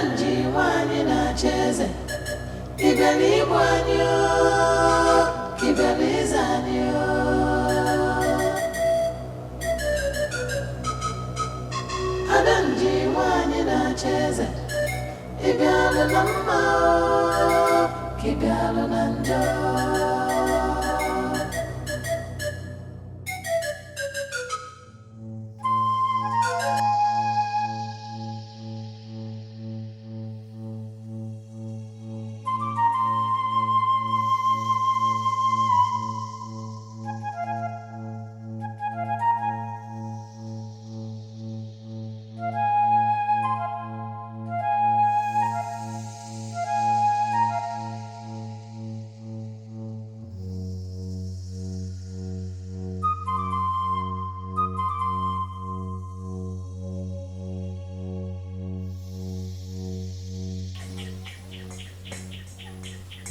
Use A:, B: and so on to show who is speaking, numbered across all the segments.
A: Adanji wani na cheze Ibeli wanyo Kibeli zanyo Adanji wani na cheze Ibeli lamba Kibeli nanjo.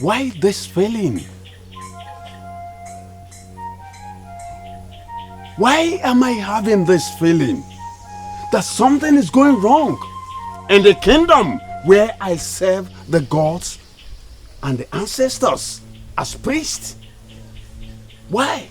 B: Why this feeling? Why am I having this feeling that something is going wrong in the kingdom where I serve the gods and the ancestors as priests? Why?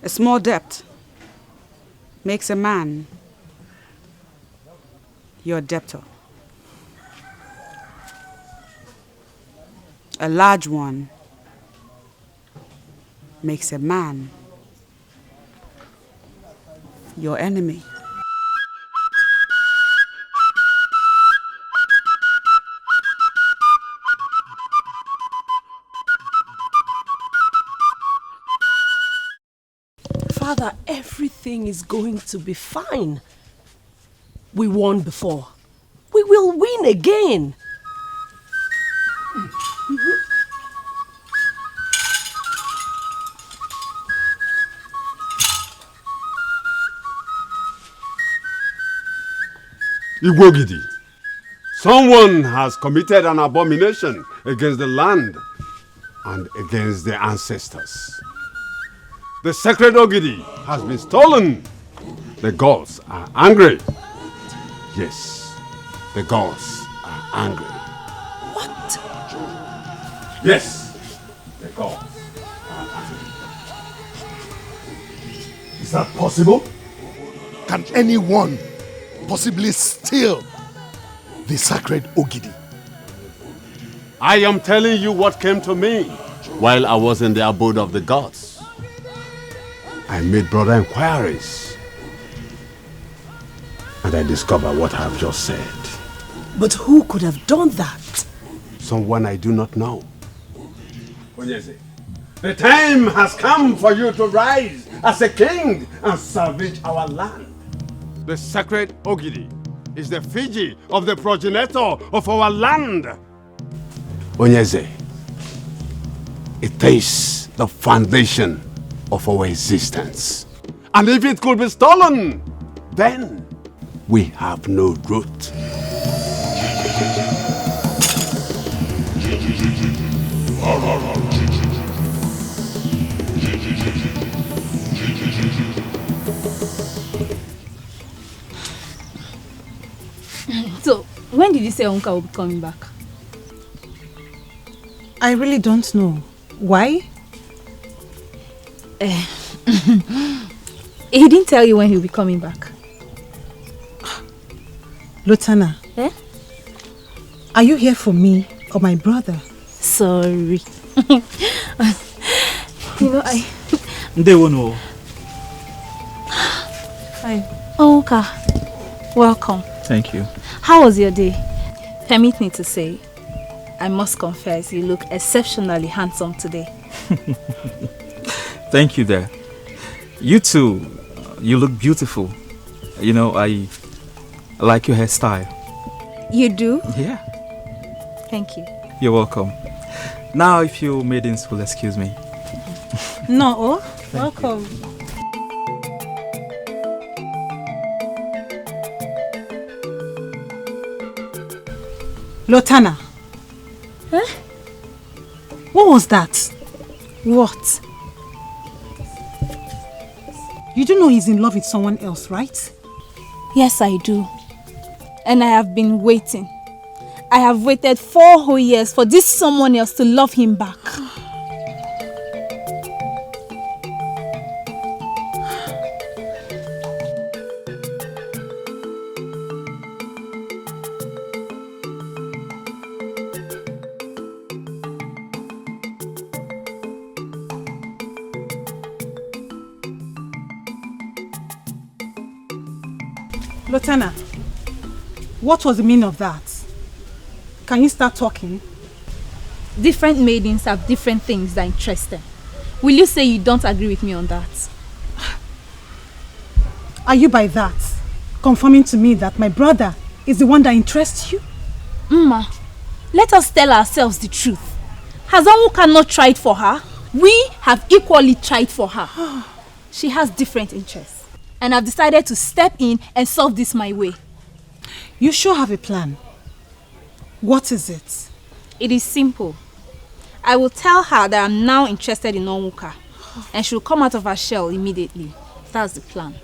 C: A small debt makes a man your debtor. A large one makes a man your enemy.
D: Father, everything is going to be fine. We won before. We will win again.
B: Igwogidi, someone has committed an abomination against the land and against the ancestors. The sacred Ogidi has been stolen. The gods are angry. Yes, the gods are angry.
D: What?
B: Yes, the gods are angry. Is that possible?
E: Can anyone possibly steal the sacred Ogidi?
B: I am telling you what came to me while I was in the abode of the gods. I made broader inquiries and I discovered what I have just said.
D: But who could have done that?
B: Someone I do not know. Ugezu, the time has come for you to rise as a king and salvage our land. The sacred Ogidi is the Fiji of the progenitor of our land. Ugezu, it is the foundation of our existence. And if it could be stolen, then we have no root.
F: So, when did you say Uncle will be coming back?
G: I really don't know. Why?
F: He didn't tell you when he'll be coming back.
G: Lotana, are you here for me or my brother?
F: Sorry. You know,
H: They won't know.
F: Hi. Oh, okay. Welcome.
H: Thank you.
F: How was your day? Permit me to say, I must confess, you look exceptionally handsome today.
H: Thank you there. You too. You look beautiful. You know, I like your hairstyle.
F: You do?
H: Yeah.
F: Thank you.
H: You're welcome. Now, if you maidens will excuse me.
G: No, welcome. Lotana.
F: Huh?
G: What was that?
F: What?
G: You do know he's in love with someone else, right?
F: Yes, I do. And I have been waiting. I have waited 4 whole years for this someone else to love him back.
G: Lotana, what was the meaning of that? Can you start talking?
F: Different maidens have different things that interest them. Will you say you don't agree with me on that?
G: Are you by that confirming to me that my brother is the one that interests you?
F: Mma, let us tell ourselves the truth. Has Onwuka not tried for her? We have equally tried for her. She has different interests. And I've decided to step in and solve this my way.
G: You sure have a plan. What is it?
F: It is simple. I will tell her that I'm now interested in Onwuka. And she'll come out of her shell immediately. That's the plan.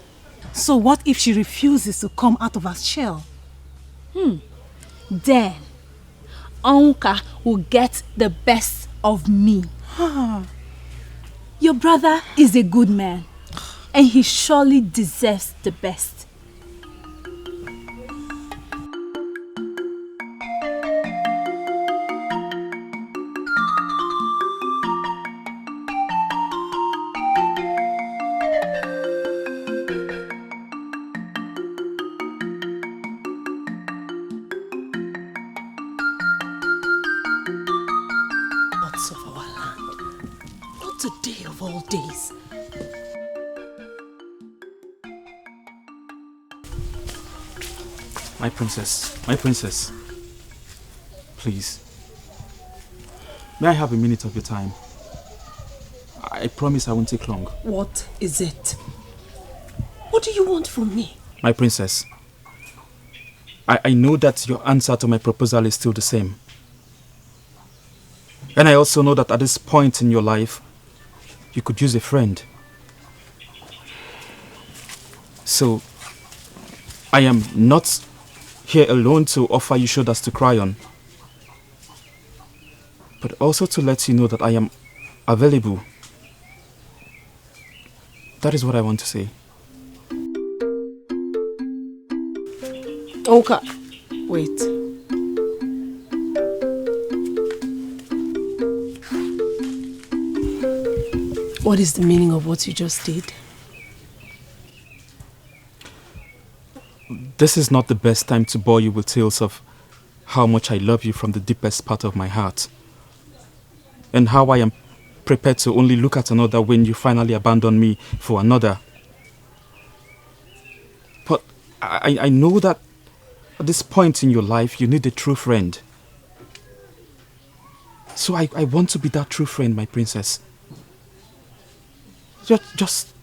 G: So what if she refuses to come out of her shell?
F: Then, Onwuka will get the best of me. Your brother is a good man. And he surely deserves the best.
D: Gods of our land, not a day of all days.
H: My princess, please. May I have a minute of your time? I promise I won't take long.
D: What is it? What do you want from me?
H: My princess, I know that your answer to my proposal is still the same. And I also know that at this point in your life, you could use a friend. So, I am not here alone to offer you shoulders to cry on, but also to let you know that I am available. That is what I want to say.
D: Okay, wait. What is the meaning of what you just did?
H: This is not the best time to bore you with tales of how much I love you from the deepest part of my heart, and how I am prepared to only look at another when you finally abandon me for another. But I know that at this point in your life you need a true friend. So I want to be that true friend, my princess. Just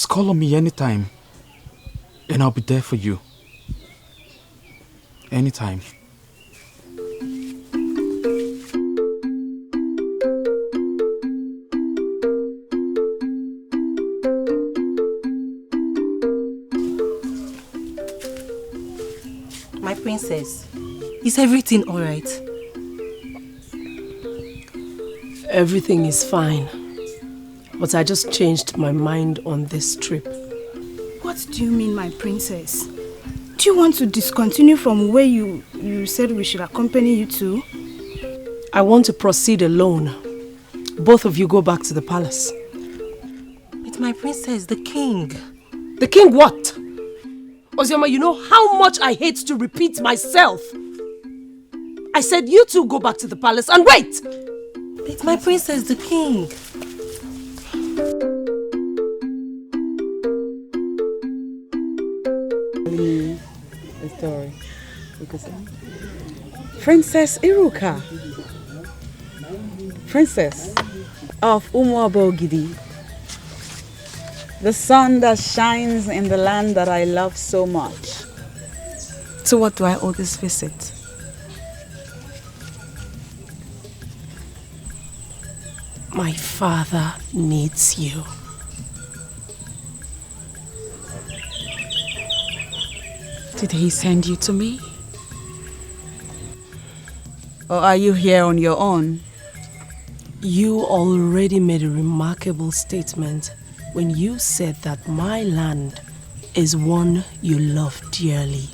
H: call on me anytime, and I'll be there for you. Anytime.
G: My princess, is everything all right?
D: Everything is fine. But I just changed my mind on this trip.
I: What do you mean, my princess? Do you want to discontinue from where you said we should accompany you to?
D: I want to proceed alone. Both of you go back to the palace.
G: It's my princess, the king.
D: The king what? Ozioma, you know how much I hate to repeat myself. I said you two go back to the palace and wait!
G: It's my princess, the king.
C: Story. Princess Iruka, Princess of Umuabogidi, the sun that shines in the land that I love so much.
G: To what do I owe this visit?
D: My father needs you.
C: Did he send you to me? Or are you here on your own?
D: You already made a remarkable statement when you said that my land is one you love dearly.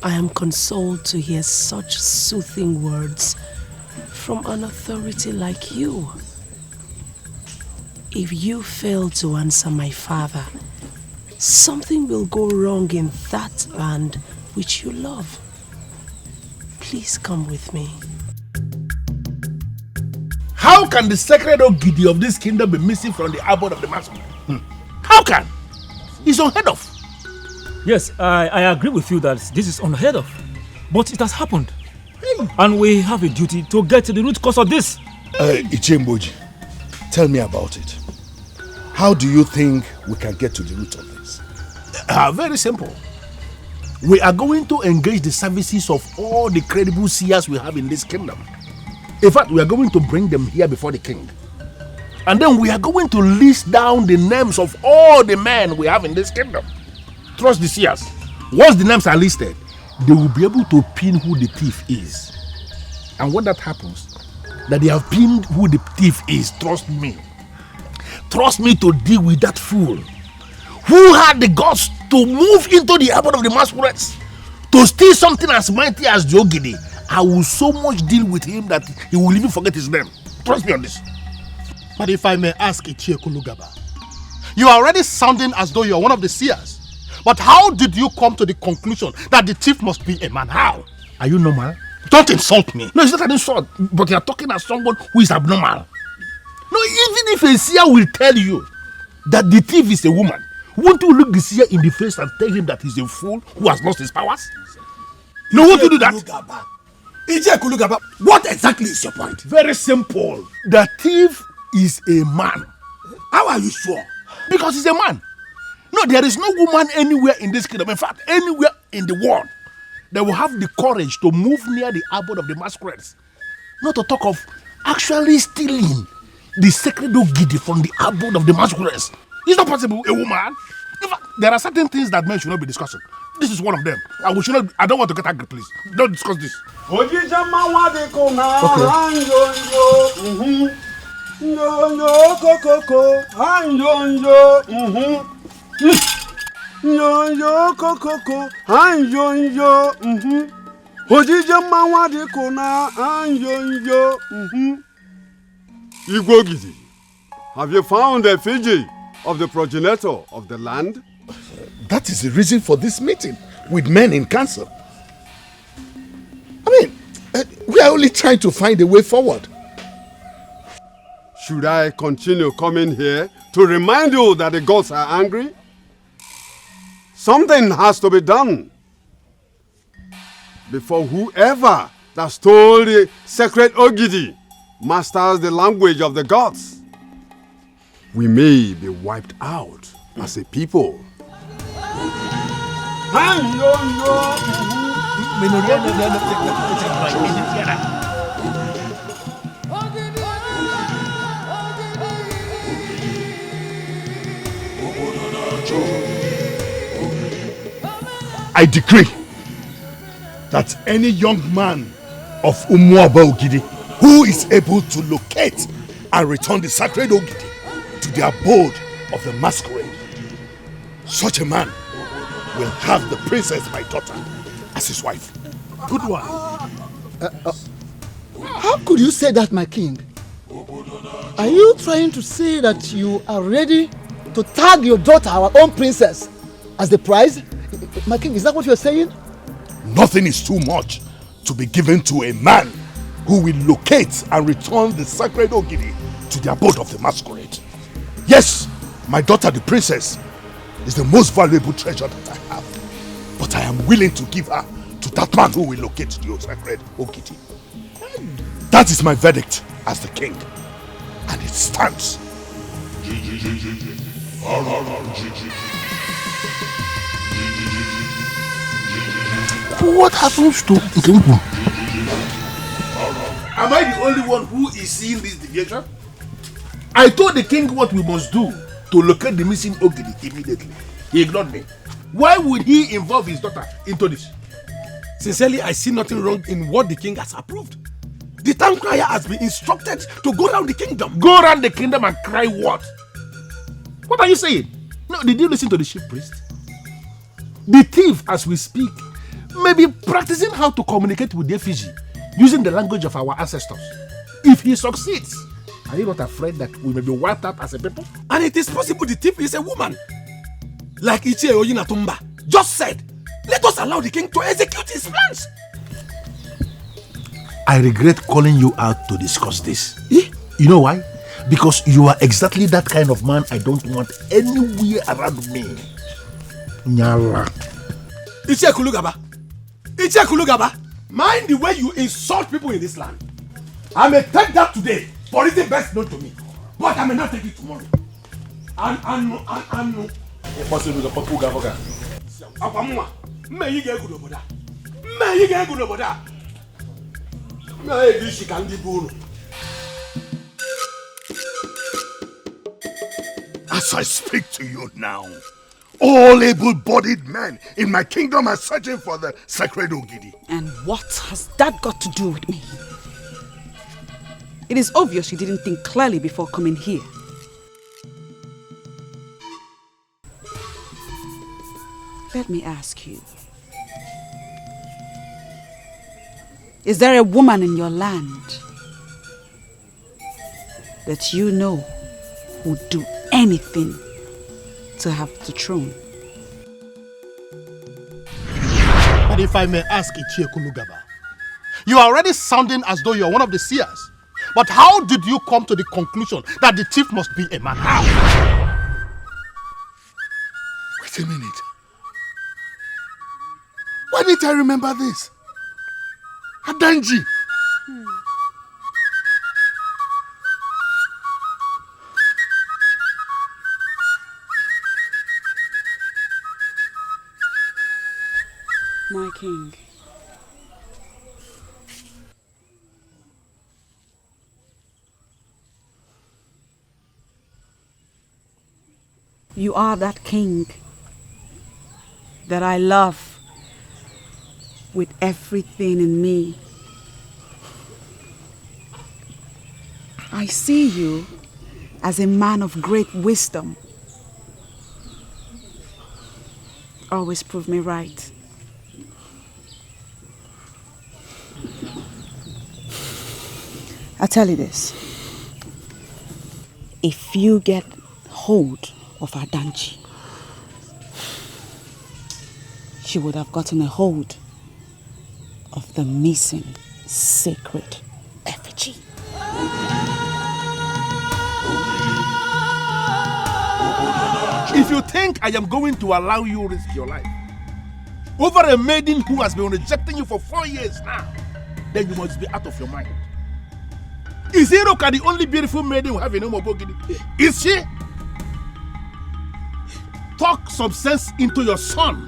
D: I am consoled to hear such soothing words from an authority like you. If you fail to answer my father, something will go wrong in that land which you love. Please come with me.
E: How can the sacred Ogidi of this kingdom be missing from the abode of the master? How can? It's unheard of.
J: Yes, I agree with you that this is unheard of. But it has happened. And we have a duty to get to the root cause of this.
E: Ichemboji, tell me about it. How do you think we can get to the root of this?
K: Very simple. We are going to engage the services of all the credible seers we have in this kingdom. In fact, we are going to bring them here before the king. And then we are going to list down the names of all the men we have in this kingdom. Trust the seers. Once the names are listed, they will be able to pin who the thief is. And when that happens, that they have pinned who the thief is, trust me. Trust me to deal with that fool who had the guts to move into the abode of the masquerades to steal something as mighty as the Ogidi. I will so much deal with him that he will even forget his name. Trust me on this.
L: But if I may ask Ichie Kulugaba, you are already sounding as though you are one of the seers. But how did you come to the conclusion that the thief must be a man? How?
K: Are you normal?
L: Don't insult me.
K: No, it's not an insult, but you are talking as someone who is abnormal. No, even if a seer will tell you that the thief is a woman, won't you look the seer in the face and tell him that he's a fool who has lost his powers? No, won't you do that?
E: Ichie Kulugaba, what exactly is your point?
K: Very simple. The thief is a man.
E: How are you sure?
K: Because he's a man. No, there is no woman anywhere in this kingdom, in fact, anywhere in the world, that will have the courage to move near the abode of the masquerades. Not to talk of actually stealing the sacred Ogidi from the abode of the masquerades. It's not possible, a woman. In fact, there are certain things that men should not be discussing. This is one of them. And we should not, I don't want to get angry, please. Don't discuss this. Okay.
B: Ugezu, have you found a Fiji of the progenitor of the land?
E: That is the reason for this meeting with men in council. I mean, we are only trying to find a way forward.
B: Should I continue coming here to remind you that the gods are angry? Something has to be done before whoever that stole the sacred Ogidi masters the language of the gods. We may be wiped out as a people.
E: I decree that any young man of Umuaba Ogidi who is able to locate and return the sacred Ogidi to the abode of the masquerade, such a man will have the princess, my daughter, as his wife.
K: Good one.
M: How could you say that, my king? Are you trying to say that you are ready to tag your daughter, our own princess, as the prize? My king, is that what you're saying?
E: Nothing is too much to be given to a man who will locate and return the sacred Ogidi to the abode of the masquerade. Yes, my daughter, the princess, is the most valuable treasure that I have. But I am willing to give her to that man who will locate the sacred Ogidi. That is my verdict as the king. And it stands.
K: What happens to Nkembu? Am I the only one who is seeing this deviation? I told the king what we must do to locate the missing Ogidi immediately. He ignored me. Why would he involve his daughter into this?
E: Sincerely, I see nothing wrong in what the king has approved. The town crier has been instructed to go around the kingdom.
K: Go around the kingdom and cry what? What are you saying? No, did you listen to the chief priest? The thief, as we speak, may be practicing how to communicate with the effigy using the language of our ancestors. If he succeeds, are you not afraid that we may be wiped out as a people?
E: And it is possible the thief is a woman. Like Ichie Oyinatumba just said, let us allow the king to execute his plans.
K: I regret calling you out to discuss this. You know why? Because you are exactly that kind of man I don't want anywhere around me. Nyala.
E: Ichie Kulugaba, mind the way you insult people in this land. I may take that today for reason best known to me, but I may not take it tomorrow. And
K: Possible the Papu Gavoga.
E: Apamwa, may you get good over that. May you get good over that. May she can give you. As I speak to you now, all able-bodied men in my kingdom are searching for the sacred Ogidi.
C: And what has that got to do with me? It is obvious you didn't think clearly before coming here. Let me ask you. Is there a woman in your land that you know would do anything to have the throne?
L: But if I may ask Ichie Kulugaba, you are already sounding as though you are one of the seers. But how did you come to the conclusion that the chief must be a man? How?
E: Wait a minute. Why didn't I remember this? Adanji.
C: My king. You are that king that I love with everything in me. I see you as a man of great wisdom. Always prove me right. I'll tell you this. If you get hold of Adanji, she would have gotten a hold of the missing sacred effigy.
K: If you think I am going to allow you to risk your life over a maiden who has been rejecting you for 4 years now, then you must be out of your mind. Is Iroka the only beautiful maiden who have a name of Ogidi? Is she? Talk some sense into your son.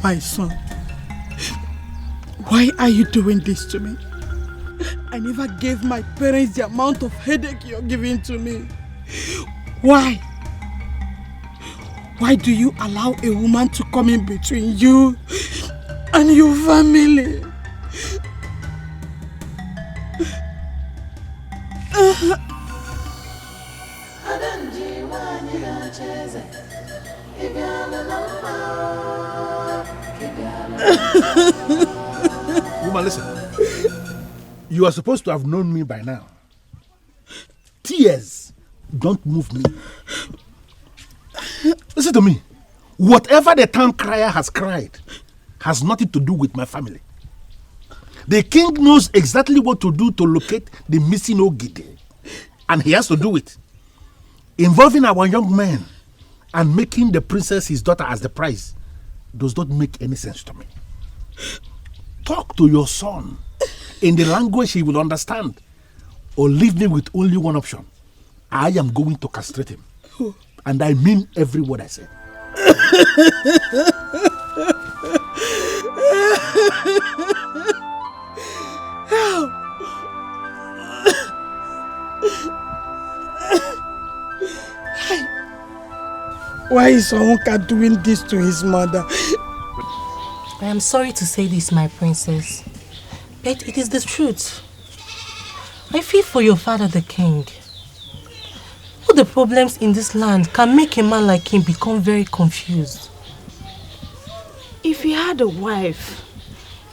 N: My son, why are you doing this to me? I never gave my parents the amount of headache you're giving to me. Why? Why do you allow a woman to come in between you and your family?
K: Woman, listen. You are supposed to have known me by now. Tears don't move me. Listen to me. Whatever the town crier has cried has nothing to do with my family. The king knows exactly what to do to locate the missing Ogidi. And he has to do it. Involving our young men and making the princess his daughter as the prize does not make any sense to me. Talk to your son in the language he will understand, or leave me with only one option. I am going to castrate him. And I mean every word I say.
N: Why is Onka doing this to his mother?
D: I am sorry to say this, my princess, but it is the truth. I feel for your father, the king. All the problems in this land can make a man like him become very confused.
I: If he had a wife,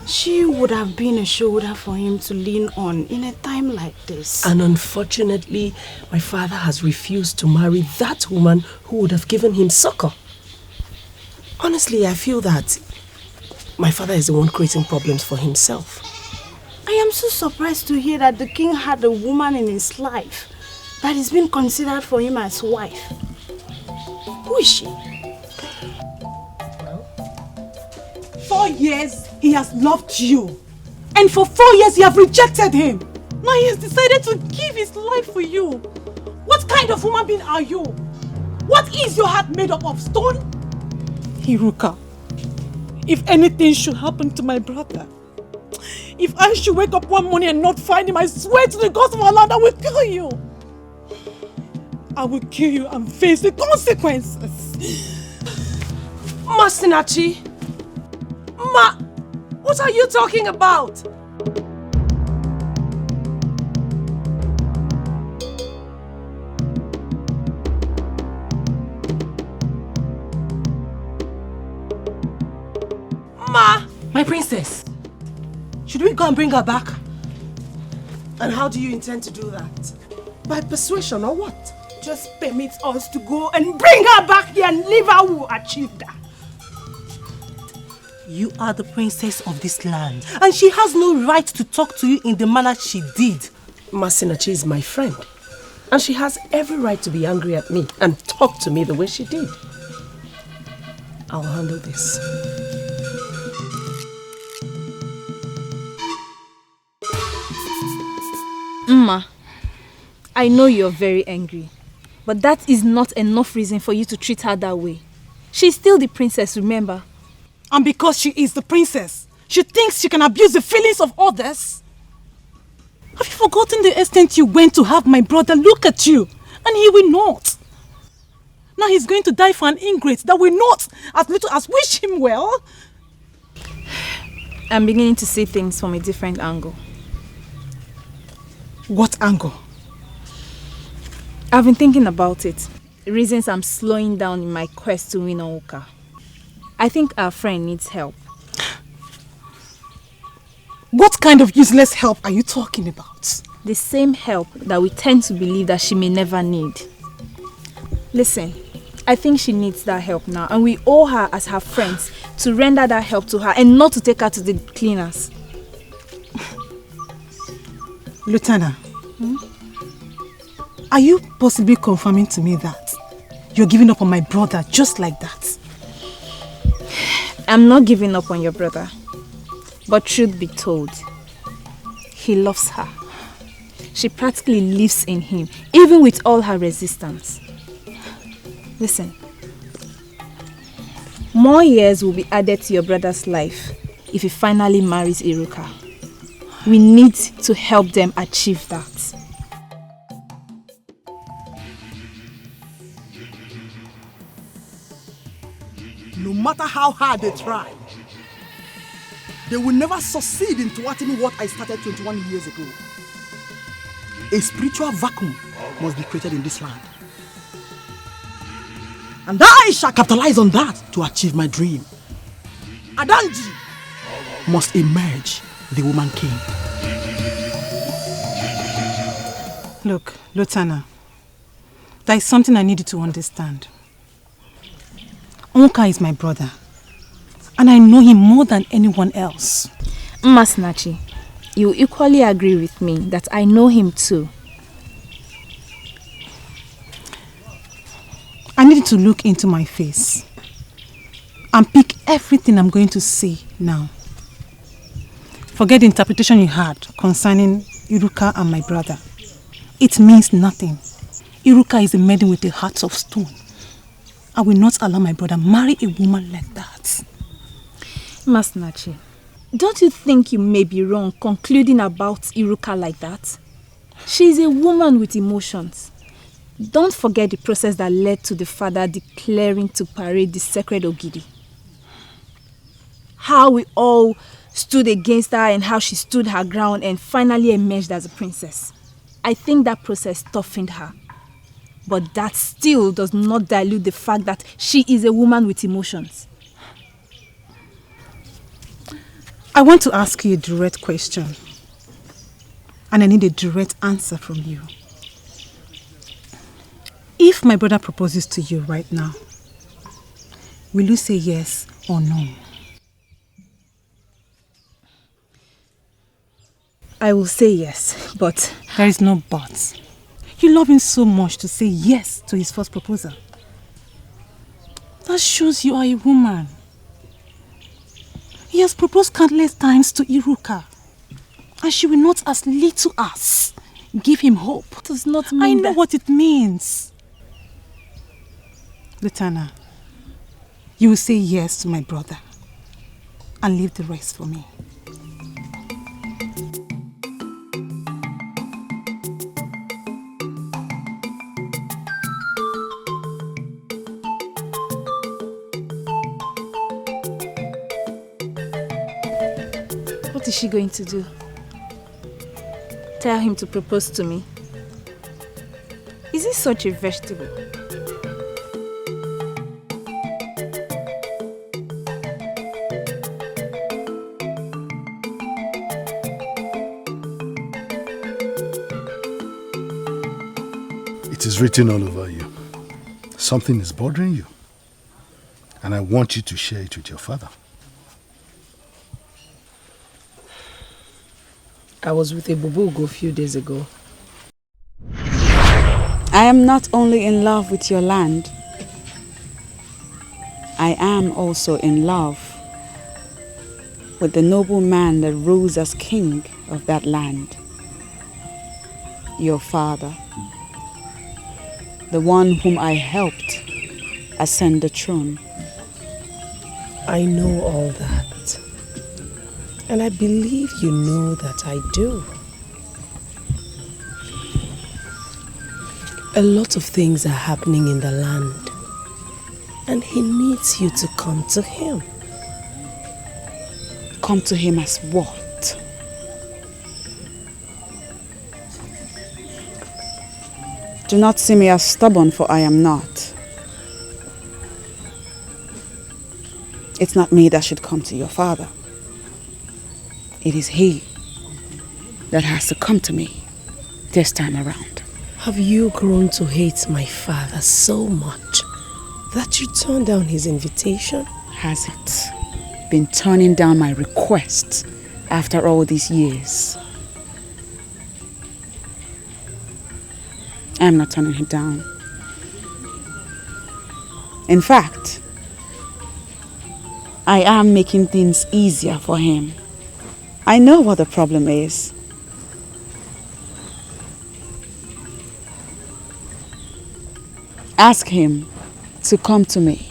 I: she would have been a shoulder for him to lean on in a time like this.
D: And unfortunately, my father has refused to marry that woman who would have given him succor. Honestly, I feel that my father is the one creating problems for himself.
I: I am so surprised to hear that the king had a woman in his life that is being considered for him as wife. Who is she?
G: 4 years he has loved you. And for 4 years you have rejected him. Now he has decided to give his life for you. What kind of woman being are you? What is your heart made up of, stone? Iruka, if anything should happen to my brother, if I should wake up one morning and not find him, I swear to the gods of our land, I will kill you. I will kill you and face the consequences.
D: Masinachi! Ma! What are you talking about? Ma! My princess! Should we go and bring her back? And how do you intend to do that? By persuasion or what?
I: Just permit us to go and bring her back here and leave her who achieved that.
D: You are the princess of this land, and she has no right to talk to you in the manner she did. Masinachi is my friend, and she has every right to be angry at me and talk to me the way she did. I'll handle this.
F: Mma, I know you're very angry, but that is not enough reason for you to treat her that way. She's still the princess, remember?
G: And because she is the princess, she thinks she can abuse the feelings of others? Have you forgotten the extent you went to have my brother look at you? And he will not. Now he's going to die for an ingrate that will not as little as wish him well.
F: I'm beginning to see things from a different angle.
G: What angle?
F: I've been thinking about it. The reasons I'm slowing down in my quest to win Oka. I think our friend needs help.
G: What kind of useless help are you talking about?
F: The same help that we tend to believe that she may never need. Listen, I think she needs that help now, and we owe her as her friends to render that help to her and not to take her to the cleaners.
G: Lieutenant, are you possibly confirming to me that you're giving up on my brother just like that?
F: I'm not giving up on your brother. But truth be told, he loves her. She practically lives in him, even with all her resistance. Listen, more years will be added to your brother's life if he finally marries Iruka. We need to help them achieve that.
N: No matter how hard they try, they will never succeed in thwarting what I started 21 years ago. A spiritual vacuum must be created in this land. And I shall capitalize on that to achieve my dream. Adanji must emerge the woman king.
G: Look, Lieutenant, there is something I need you to understand. Onka is my brother, and I know him more than anyone else.
F: Masinachi, you equally agree with me that I know him too.
G: I need you to look into my face and pick everything I'm going to say now. Forget the interpretation you had concerning Iruka and my brother. It means nothing. Iruka is a maiden with a heart of stone. I will not allow my brother marry a woman like that.
F: Masnachi, don't you think you may be wrong concluding about Iruka like that? She is a woman with emotions. Don't forget the process that led to the father declaring to parade the sacred Ogidi. How we all stood against her and how she stood her ground and finally emerged as a princess. I think that process toughened her. But that still does not dilute the fact that she is a woman with emotions.
G: I want to ask you a direct question. And I need a direct answer from you. If my brother proposes to you right now, will you say yes or no?
F: I will say yes, but...
G: There is no but. You love him so much to say yes to his first proposal. That shows you are a woman. He has proposed countless times to Iruka. And she will not as little as give him hope.
F: It does not mean
G: I know what it means. Lutana, you will say yes to my brother and leave the rest for me.
F: What is she going to do? Tell him to propose to me? Is he such a vegetable?
E: It is written all over you. Something is bothering you. And I want you to share it with your father.
O: I was with Ebube Ego a few days ago.
C: I am not only in love with your land, I am also in love with the noble man that rules as king of that land. Your father, the one whom I helped ascend the throne.
O: I know all that. And I believe you know that I do. A lot of things are happening in the land. And he needs you to come to him.
C: Come to him as what? Do not see me as stubborn, for I am not. It's not me that should come to your father. It is he that has to come to me this time around.
O: Have you grown to hate my father so much that you turned down his invitation?
C: Has it been turning down my requests after all these years? I'm not turning him down. In fact, I am making things easier for him. I know what the problem is. Ask him to come to me.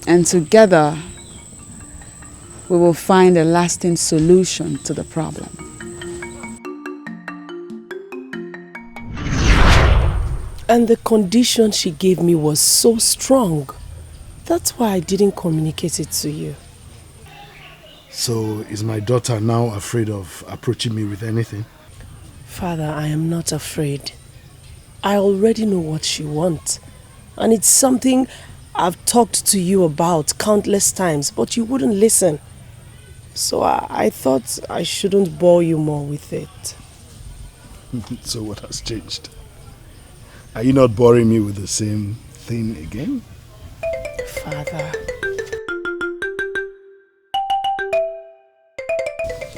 C: And together, we will find a lasting solution to the problem.
O: And the condition she gave me was so strong. That's why I didn't communicate it to you.
E: So is my daughter now afraid of approaching me with anything?
O: Father, I am not afraid. I already know what she wants. And it's something I've talked to you about countless times, but you wouldn't listen. So I thought I shouldn't bore you more with it.
E: So what has changed? Are you not boring me with the same thing again?
O: Father.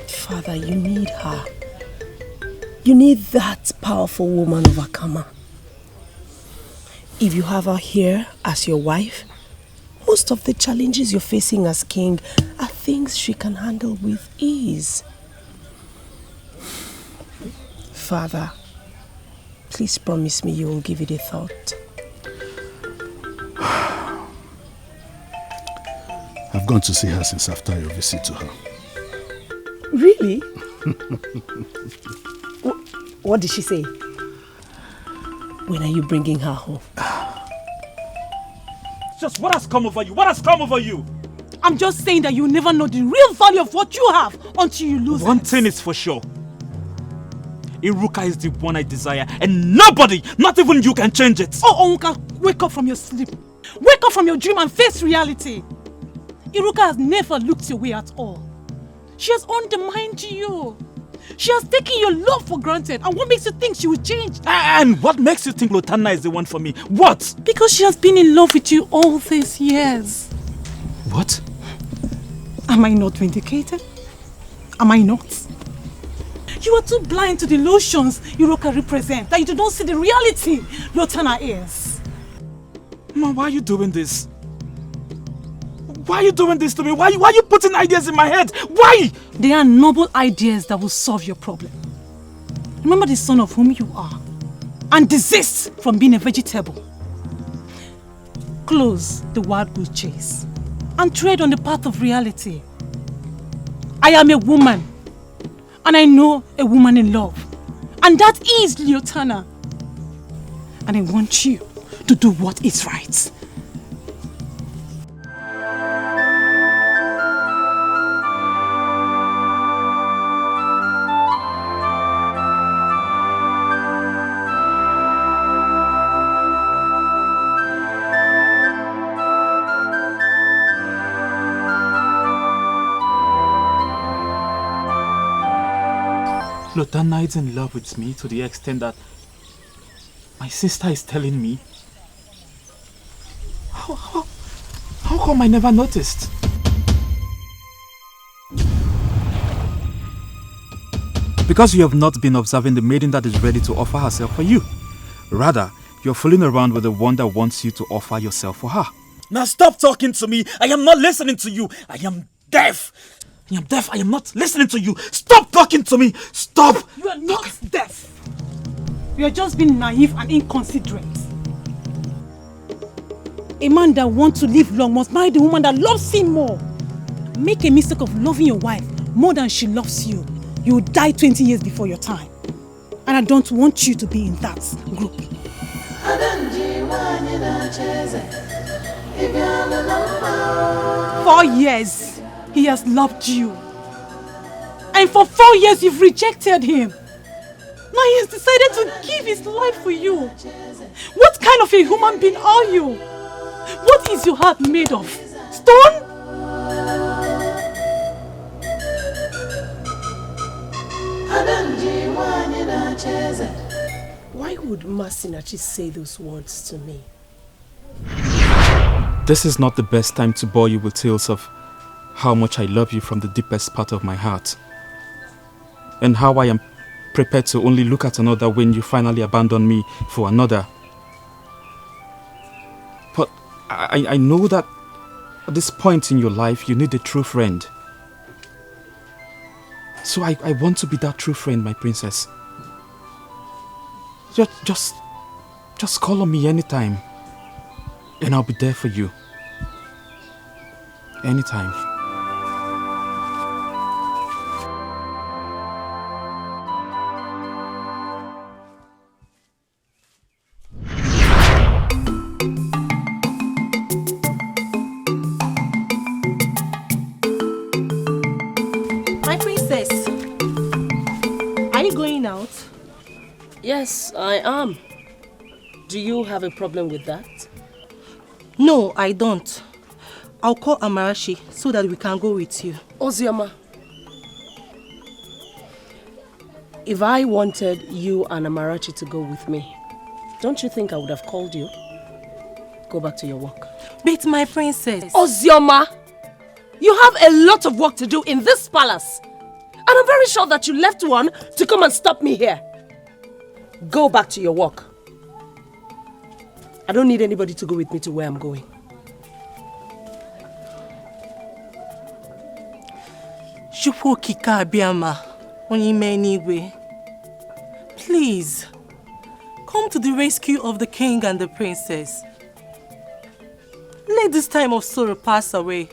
O: Father, you need her. You need that powerful woman of Akama. If you have her here as your wife, most of the challenges you're facing as king are things she can handle with ease. Father, please promise me you will give it a thought.
E: gone to see her since after your visit to her.
I: Really? What did she say? When are you bringing her home?
J: Just what has come over you? What has come over you?
G: I'm just saying that you never know the real value of what you have until you lose
J: One
G: it.
J: thing is for sure. Iruka is the one I desire, and nobody, not even you, can change it.
G: Oh, Onka, wake up from your sleep. Wake up from your dream and face reality. Iruka has never looked your way at all. She has undermined you. She has taken your love for granted. And what makes you think she will change?
J: And what makes you think Lotana is the one for me? What?
G: Because she has been in love with you all these years.
J: What?
G: Am I not vindicated? Am I not? You are too blind to the illusions Iruka represents that you do not see the reality Lotana is.
J: Ma, why are you doing this? Why are you doing this to me? Why are you putting ideas in my head? Why?
G: They are noble ideas that will solve your problem. Remember the son of whom you are and desist from being a vegetable. Close the wild goose chase and tread on the path of reality. I am a woman and I know a woman in love, and that is Lotana. And I want you to do what is right.
J: Lotana is in love with me to the extent that my sister is telling me. How come I never noticed? Because you have not been observing the maiden that is ready to offer herself for you. Rather, you're fooling around with the one that wants you to offer yourself for her. Now stop talking to me. I am not listening to you. I am deaf. I am deaf. I am not listening to you. Stop talking to me. Stop.
G: You are not deaf. You are just being naive and inconsiderate. A man that wants to live long must marry the woman that loves him more. Make a mistake of loving your wife more than she loves you. You will die 20 years before your time. And I don't want you to be in that group. 4 years. He has loved you. And for 4 years you've rejected him. Now he has decided to give his life for you. What kind of a human being are you? What is your heart made of? Stone?
O: Why would Masinachi say those words to me?
H: This is not the best time to bore you with tales of how much I love you from the deepest part of my heart, and how I am prepared to only look at another when you finally abandon me for another. But I know that at this point in your life you need a true friend. So I want to be that true friend, my princess. Just call on me anytime, and I'll be there for you. Anytime.
D: My princess, are you going out?
O: Yes, I am. Do you have a problem with that?
D: No, I don't. I'll call Amarachi so that we can go with you.
O: Ozioma, if I wanted you and Amarachi to go with me, don't you think I would have called you? Go back to your work.
D: But my princess...
O: Ozioma, you have a lot of work to do in this palace. And I'm very sure that you left one to come and stop me here. Go back to your work. I don't need anybody to go with me to where I'm going.
D: Please, come to the rescue of the king and the princess. Let this time of sorrow pass away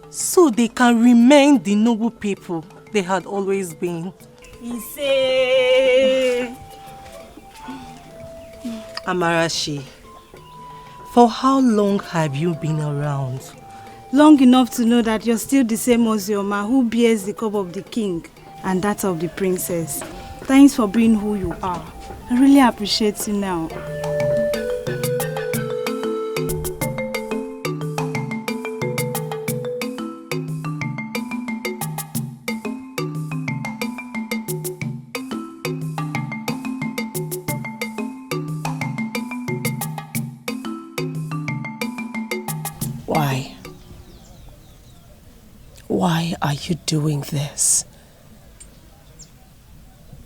D: so they can remain the noble people they had always been. Amarachi, for how long have you been around?
I: Long enough to know that you're still the same Ozioma who bears the cup of the king and that of the princess. Thanks for being who you are. I really appreciate you now.
O: Why? Why are you doing this?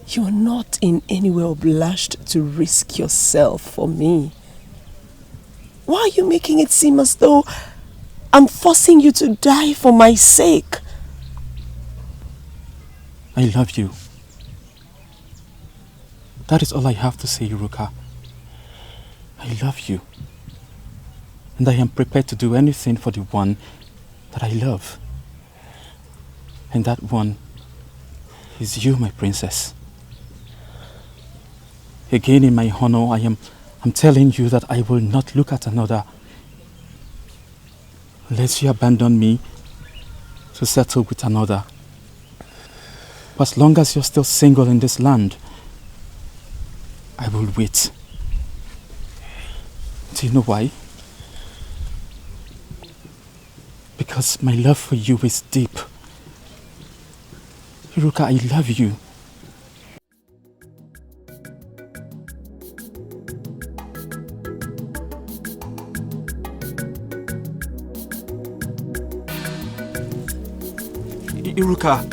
O: You are not in any way obliged to risk yourself for me. Why are you making it seem as though I'm forcing you to die for my sake?
H: I love you. That is all I have to say, Iruka. I love you. And I am prepared to do anything for the one that I love. And that one is you, my princess. Again, in my honor, I'm telling you that I will not look at another unless you abandon me to settle with another. But as long as you're still single in this land, I will wait. Do you know why? Because my love for you is deep. Iruka, I love you. Iruka!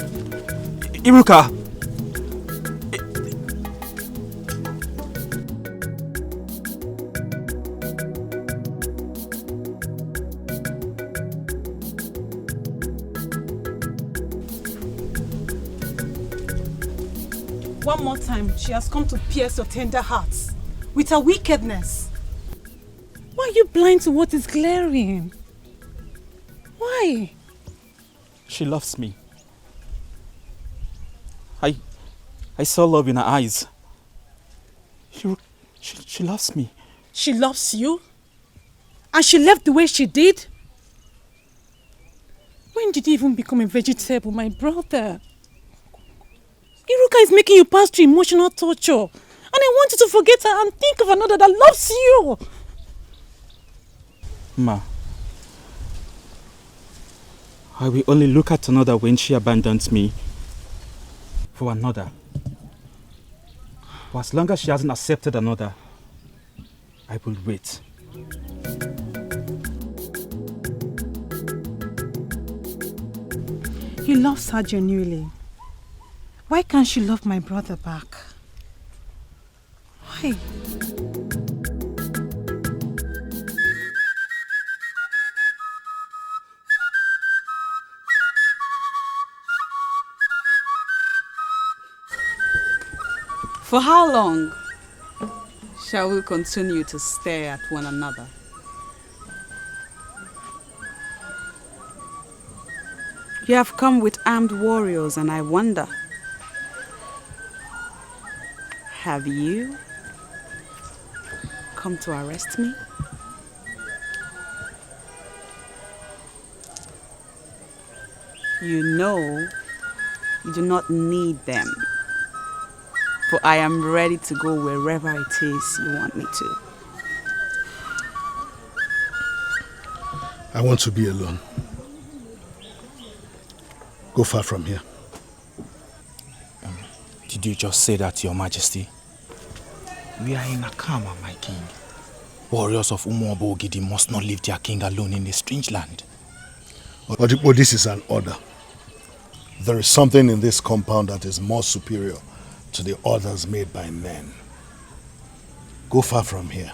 H: Iruka!
G: One more time, she has come to pierce your tender hearts with her wickedness. Why are you blind to what is glaring? Why?
H: She loves me. I saw love in her eyes. She loves me.
G: She loves you? And she left the way she did? When did you even become a vegetable, my brother? Iruka is making you pass through emotional torture. And I want you to forget her and think of another that loves you.
H: Ma, I will only look at another when she abandons me for another. For as long as she hasn't accepted another, I will wait.
G: He loves her genuinely. Why can't she love my brother back? Why?
C: For how long shall we continue to stare at one another? You have come with armed warriors, and I wonder, have you come to arrest me? You know you do not need them, for I am ready to go wherever it is you want me to.
K: I want to be alone. Go far from here.
J: Did you just say that, Your Majesty? We are in Akama, my king. Warriors of Umuobo Ogidi must not leave their king alone in a strange land.
K: But this is an order. There is something in this compound that is more superior to the orders made by men. Go far from here.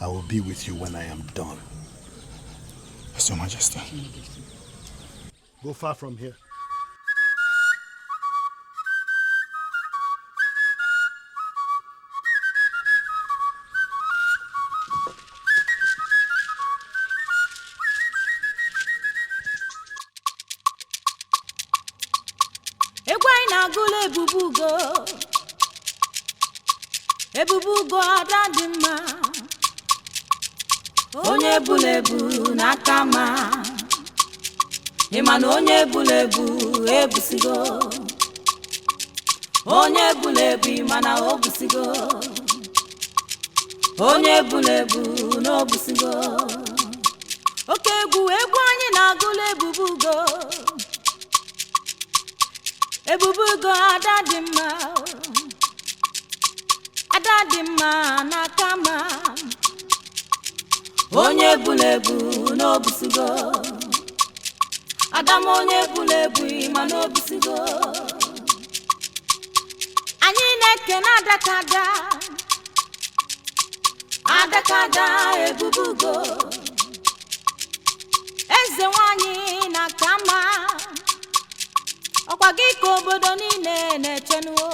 K: I will be with you when I am done.
J: Yes, Your Majesty.
K: Go far from here.
A: na-agụla Ebube Ugo. Ebube Ugo ada dị mma. Onye bụla ebu n'aka ma. Ị ma na onye bụla ebu ebusigo. Onye bụla ebu ị ma na o busigo. Onye bụla ebu n'obusigo. Oke egwu anyị na-agụla Ebube Ugo. Ebube Ugo ada dị mma. Ada dị mma n'aka ma. Onye bụla ebu n'obusigo. Adam onye bụla ebu ị ma n'obusigo. Anyị na-ekene adakada. Adakada Ebube Ugo. Eze nwanyị n'aka ma. Ọkwa gị ka obodo niile na-echenuo.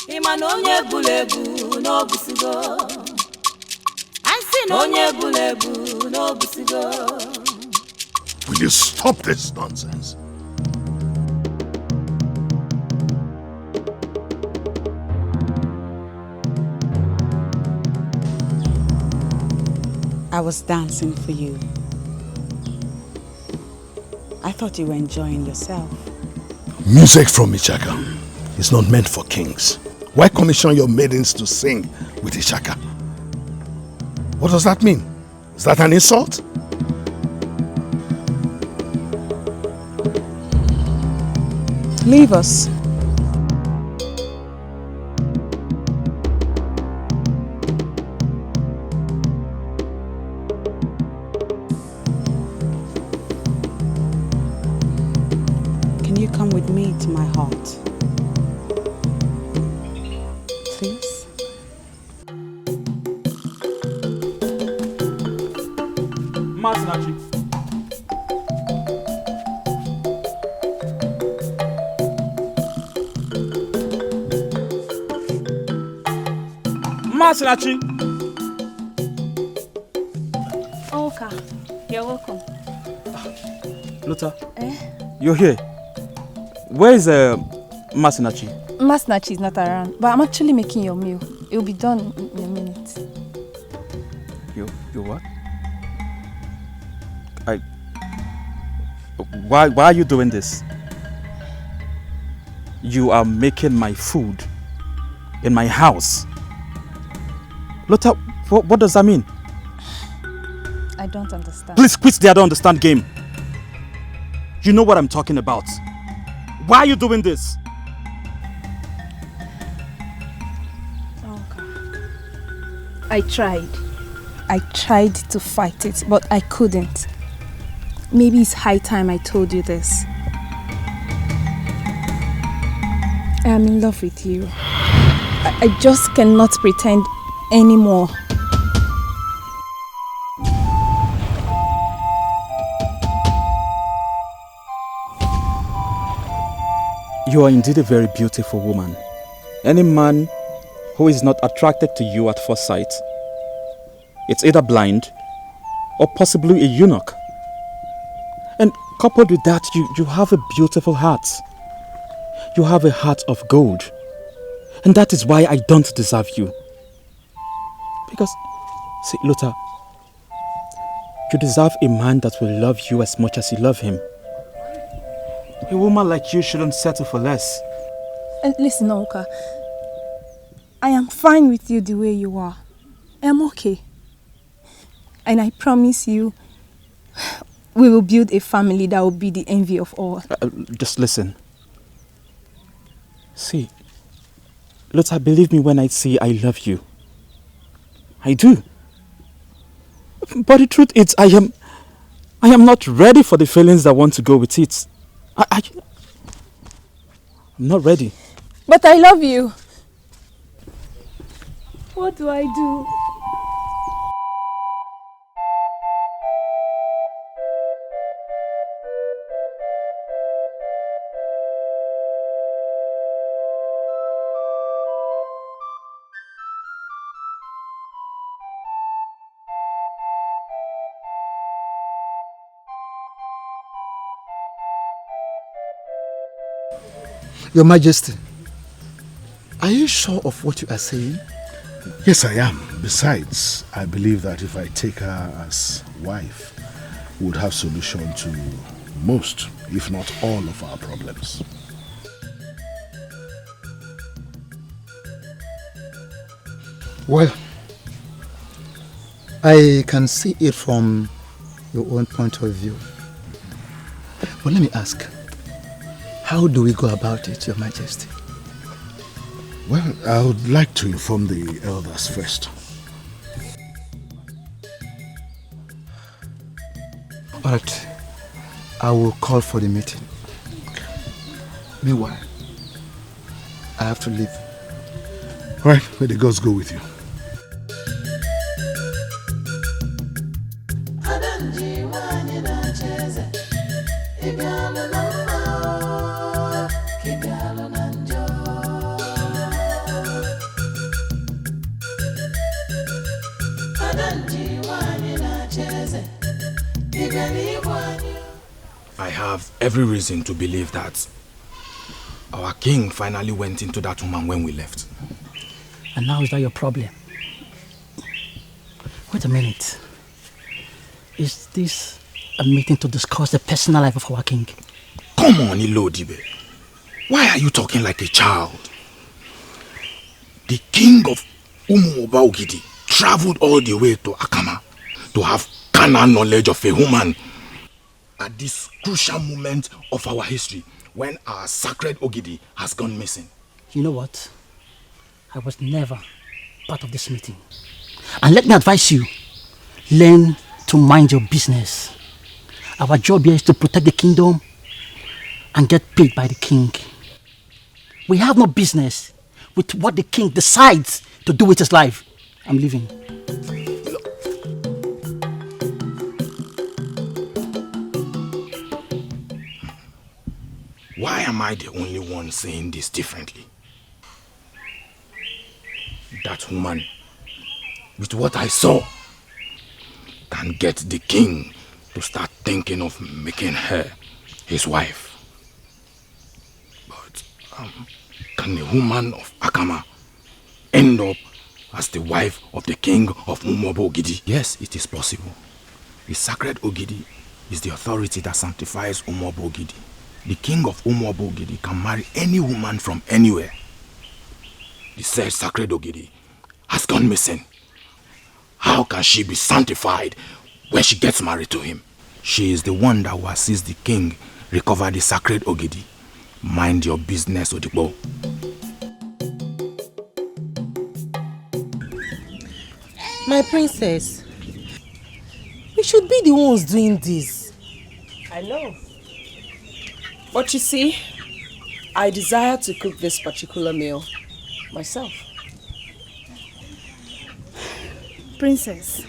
A: Ị ma na onye bụla ebu n'obusigo. Anyị sị na onye bụla ebu n'obusigo.
E: Will you stop this nonsense?
C: I was dancing for you. I thought you were enjoying yourself.
E: Music from Ichaka is not meant for kings. Why commission your maidens to sing with Ichaka? What does that mean? Is that an insult?
C: Leave us. Can you come with me to my heart? Please?
H: Masinachi. Masinachi.
F: Okay, you're welcome.
H: Luther, you're here. Where is Masinachi?
F: Masinachi is not around, but I'm actually making your meal. It will be done in a minute.
H: You what? Why are you doing this? You are making my food in my house. Luther, what does that mean?
F: I don't understand.
H: Please quit the I don't understand game. You know what I'm talking about. Why are you doing this?
F: I tried to fight it, but I couldn't. Maybe it's high time I told you this. I am in love with you. I just cannot pretend anymore.
H: You are indeed a very beautiful woman. Any man who is not attracted to you at first sight, it's either blind or possibly a eunuch. And coupled with that, you have a beautiful heart. You have a heart of gold. And that is why I don't deserve you. Because, see, Luther, you deserve a man that will love you as much as you love him. A woman like you shouldn't settle for less.
F: And listen, Oka, I am fine with you the way you are. I am okay. And I promise you, we will build a family that will be the envy of all.
H: Just listen. See, Luther, believe me when I say I love you. I do. But the truth is, I am not ready for the feelings that want to go with it. I'm not ready.
F: But I love you. What do I do?
M: Your Majesty, are you sure of what you are saying?
E: Yes, I am. Besides, I believe that if I take her as wife, we would have solution to most, if not all, of our problems.
M: Well, I can see it from your own point of view. But let me ask, how do we go about it, Your Majesty?
E: Well, I would like to inform the elders first.
M: Alright, I will call for the meeting. Meanwhile, I have to leave.
E: Alright, may the gods go with you.
H: I have every reason to believe that our king finally went into that woman when we left.
P: And now is that your problem? Wait a minute. Is this a meeting to discuss the personal life of our king?
H: Come on, Ilodibe. Why are you talking like a child? The king of Umuoba traveled all the way to Akama to have carnal knowledge of a woman at this crucial moment of our history when our sacred Ogidi has gone missing.
P: You know what? I was never part of this meeting. And let me advise you, learn to mind your business. Our job here is to protect the kingdom and get paid by the king. We have no business with what the king decides to do with his life. I'm leaving.
H: Why am I the only one saying this differently? That woman, with what I saw, can get the king to start thinking of making her his wife. But can a woman of Akama end up as the wife of the king of Umuoba Ogidi? Yes, it is possible. The sacred Ogidi is the authority that sanctifies Umuoba Ogidi. The king of Umuoba Ogidi can marry any woman from anywhere. The said sacred Ogidi has gone missing. How can she be sanctified when she gets married to him? She is the one that will assist the king recover the sacred Ogidi. Mind your business, Odibo.
D: My princess, we should be the ones doing this.
O: I know. But you see, I desire to cook this particular meal myself.
I: Princess,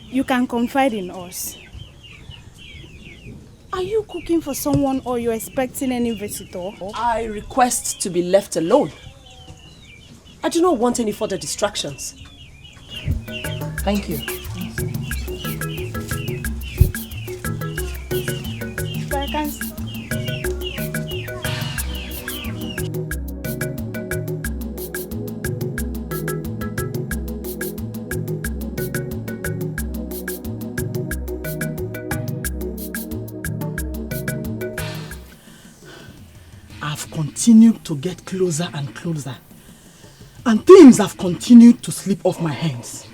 I: you can confide in us. Are you cooking for someone or you're expecting any visitor?
O: I request to be left alone. I do not want any further distractions. Thank you.
N: I've continued to get closer and closer, and things have continued to slip off my hands.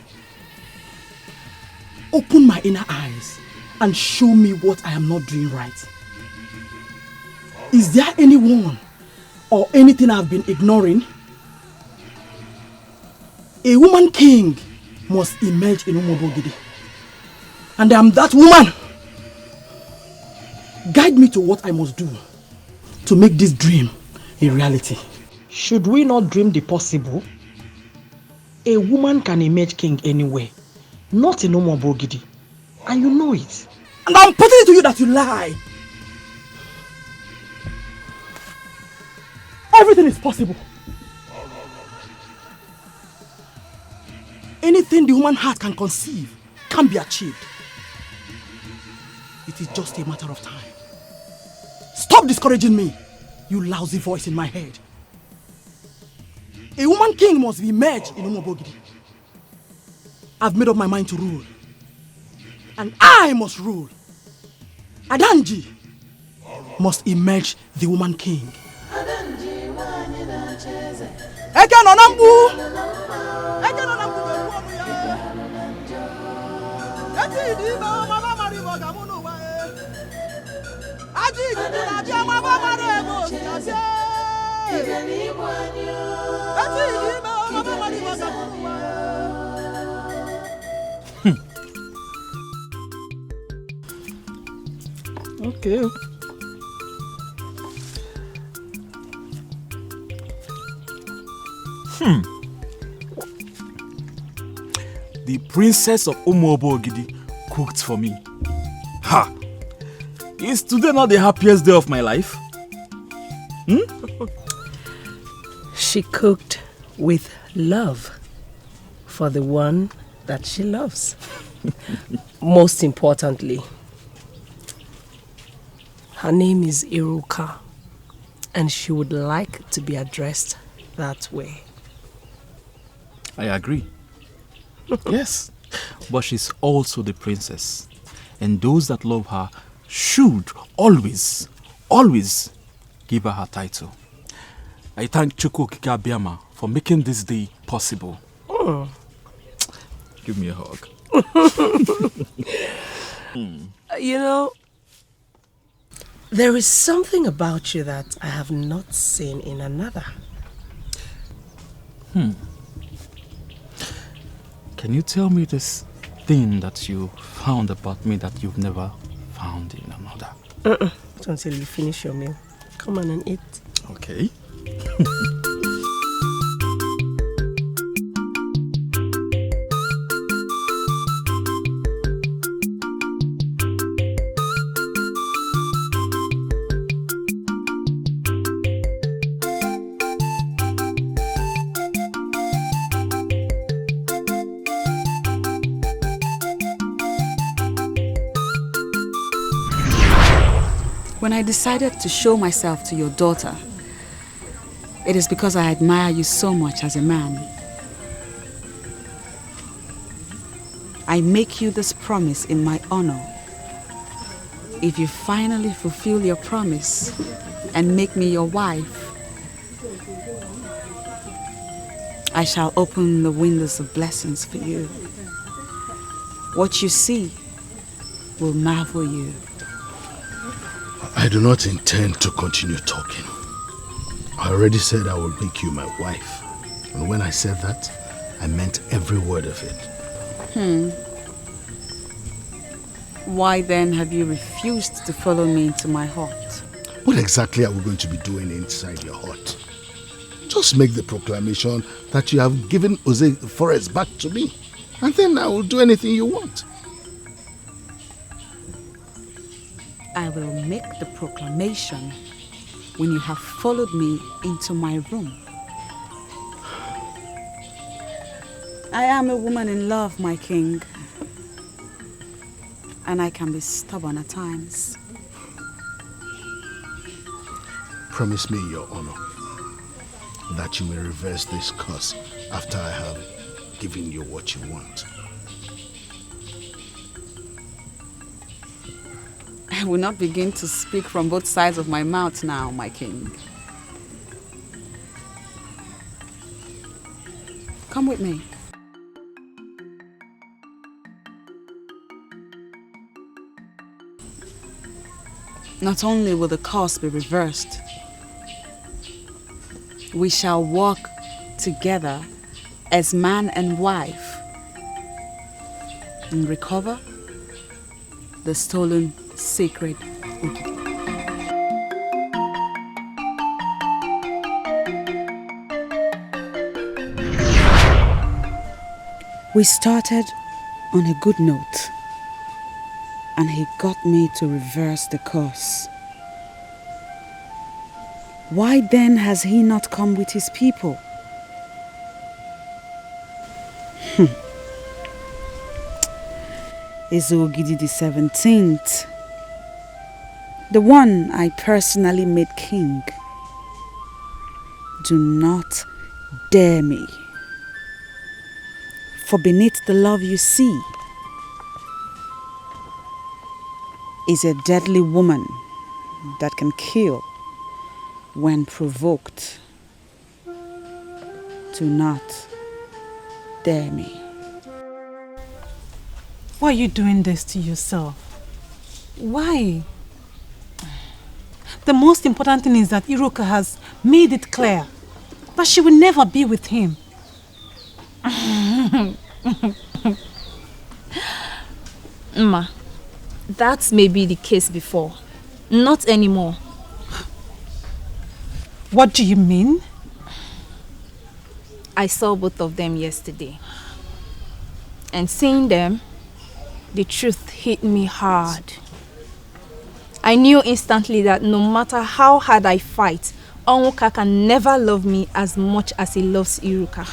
N: Open my inner eyes and show me what I am not doing right. Is there anyone or anything I've been ignoring? A woman king must emerge in Umuoba Ogidi, and I am that woman. Guide me to what I must do to make this dream a reality. Should we not dream the possible? A woman can emerge king anywhere, not in Umuoba Ogidi, and you know it. And I'm putting it to you that you lie. Everything is possible. Anything the human heart can conceive can be achieved. It is just a matter of time. Stop discouraging me. You lousy voice in my head. A woman king must be merged in Umobogidi. I've made up my mind to rule. And I must rule. Adanji must emerge the woman king. Eke no nambu! Eke no nambu! Eke di ba mama mari mo gamunu wa e. Aji di na bi mama mari mo siase. Eke ni mo anyo. Eke di ba mama mari mo gamunu wa e. Okay.
J: The princess of Umobogidi cooked for me. Ha! Is today not the happiest day of my life?
O: She cooked with love for the one that she loves. Most importantly, her name is Iruka, and she would like to be addressed that way.
H: I agree. Yes, but she's also the princess, and those that love her should always give her title. I thank Chukwu Okike Abiama for making this day possible.
O: Oh.
H: Give me a hug.
O: You know, there is something about you that I have not seen in another.
H: Can you tell me this thing that you found about me that you've never found in another?
O: Not until you finish your meal. Come on and eat.
H: Okay.
C: When I decided to show myself to your daughter, it is because I admire you so much as a man. I make you this promise in my honor. If you finally fulfill your promise and make me your wife, I shall open the windows of blessings for you. What you see will marvel you.
K: I do not intend to continue talking. I already said I will make you my wife. And when I said that, I meant every word of it.
C: Why then have you refused to follow me into my hut?
K: What exactly are we going to be doing inside your hut? Just make the proclamation that you have given Ose Forest back to me. And then I will do anything you want.
C: I will make the proclamation when you have followed me into my room. I am a woman in love, my king. And I can be stubborn at times.
K: Promise me, Your Honor, that you will reverse this curse after I have given you what you want.
C: I will not begin to speak from both sides of my mouth now, my king. Come with me. Not only will the curse be reversed, we shall walk together as man and wife and recover the stolen sacred Ugezu. We started on a good note, and he got me to reverse the curse. Why then has he not come with his people? Ezogidi the 17th, the one I personally made king, Do not dare me. For beneath the love you see is a deadly woman that can kill when provoked. Do not dare me.
G: Why are you doing this to yourself? Why? The most important thing is that Iruka has made it clear that she will never be with him.
F: Ma, that may be the case before. Not anymore.
G: What do you mean?
F: I saw both of them yesterday. And seeing them, the truth hit me hard. I knew instantly that no matter how hard I fight, Onwuka can never love me as much as he loves Iruka.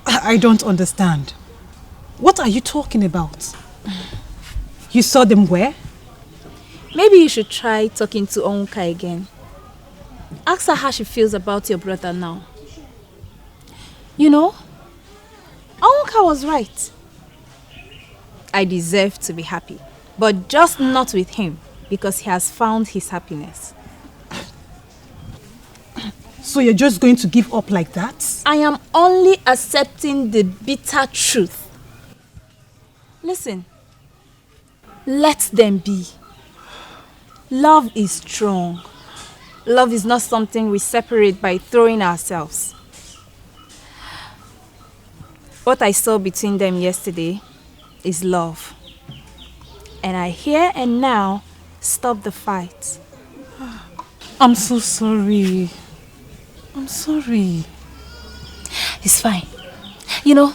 G: I don't understand. What are you talking about? You saw them where?
F: Maybe you should try talking to Onwuka again. Ask her how she feels about your brother now. You know, Onwuka was right. I deserve to be happy, but just not with him because he has found his happiness.
G: So you're just going to give up like that?
F: I am only accepting the bitter truth. Listen, let them be. Love is strong. Love is not something we separate by throwing ourselves. What I saw between them yesterday is love. And I here and now stop the fight.
G: I'm so sorry. I'm sorry.
F: It's fine. You know,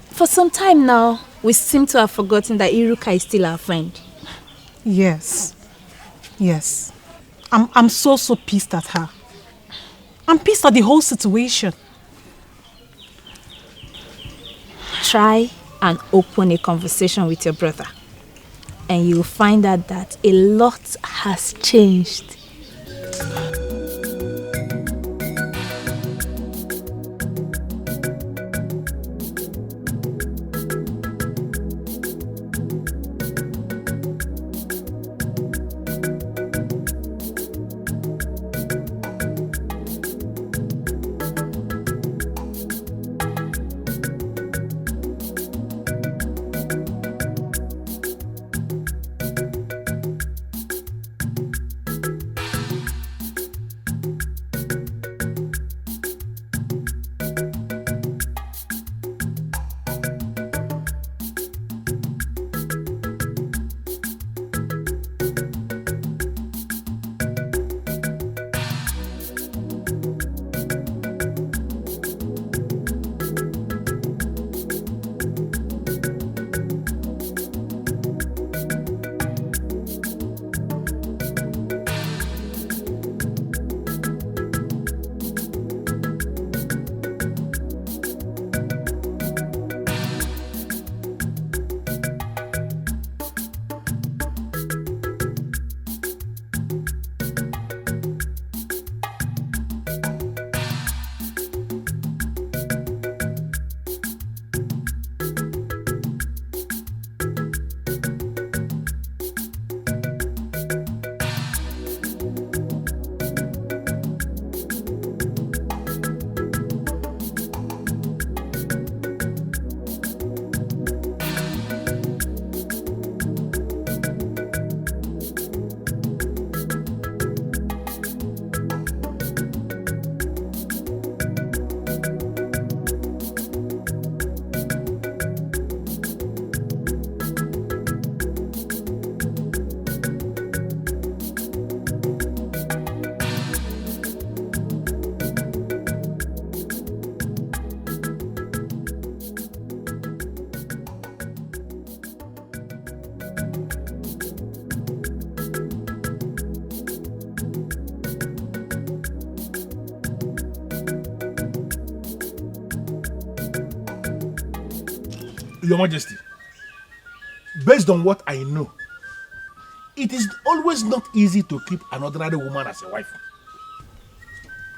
F: for some time now, we seem to have forgotten that Iruka is still our friend.
G: Yes. Yes. I'm so pissed at her. I'm pissed at the whole situation.
F: Try and open a conversation with your brother. And you'll find out that a lot has changed.
K: Your Majesty, based on what I know, it is always not easy to keep an ordinary woman as a wife.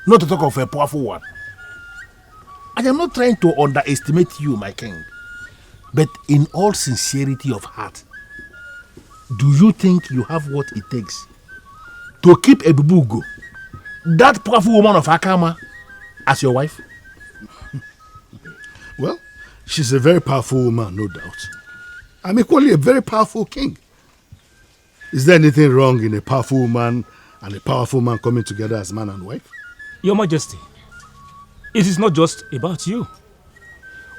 K: Not to talk of a powerful one. I am not trying to underestimate you, my king. But in all sincerity of heart, do you think you have what it takes to keep Ebube Ego, that powerful woman of Akama, as your wife?
E: Well, she's a very powerful woman, no doubt. I'm equally a very powerful king. Is there anything wrong in a powerful woman and a powerful man coming together as man and wife?
J: Your Majesty, it is not just about you.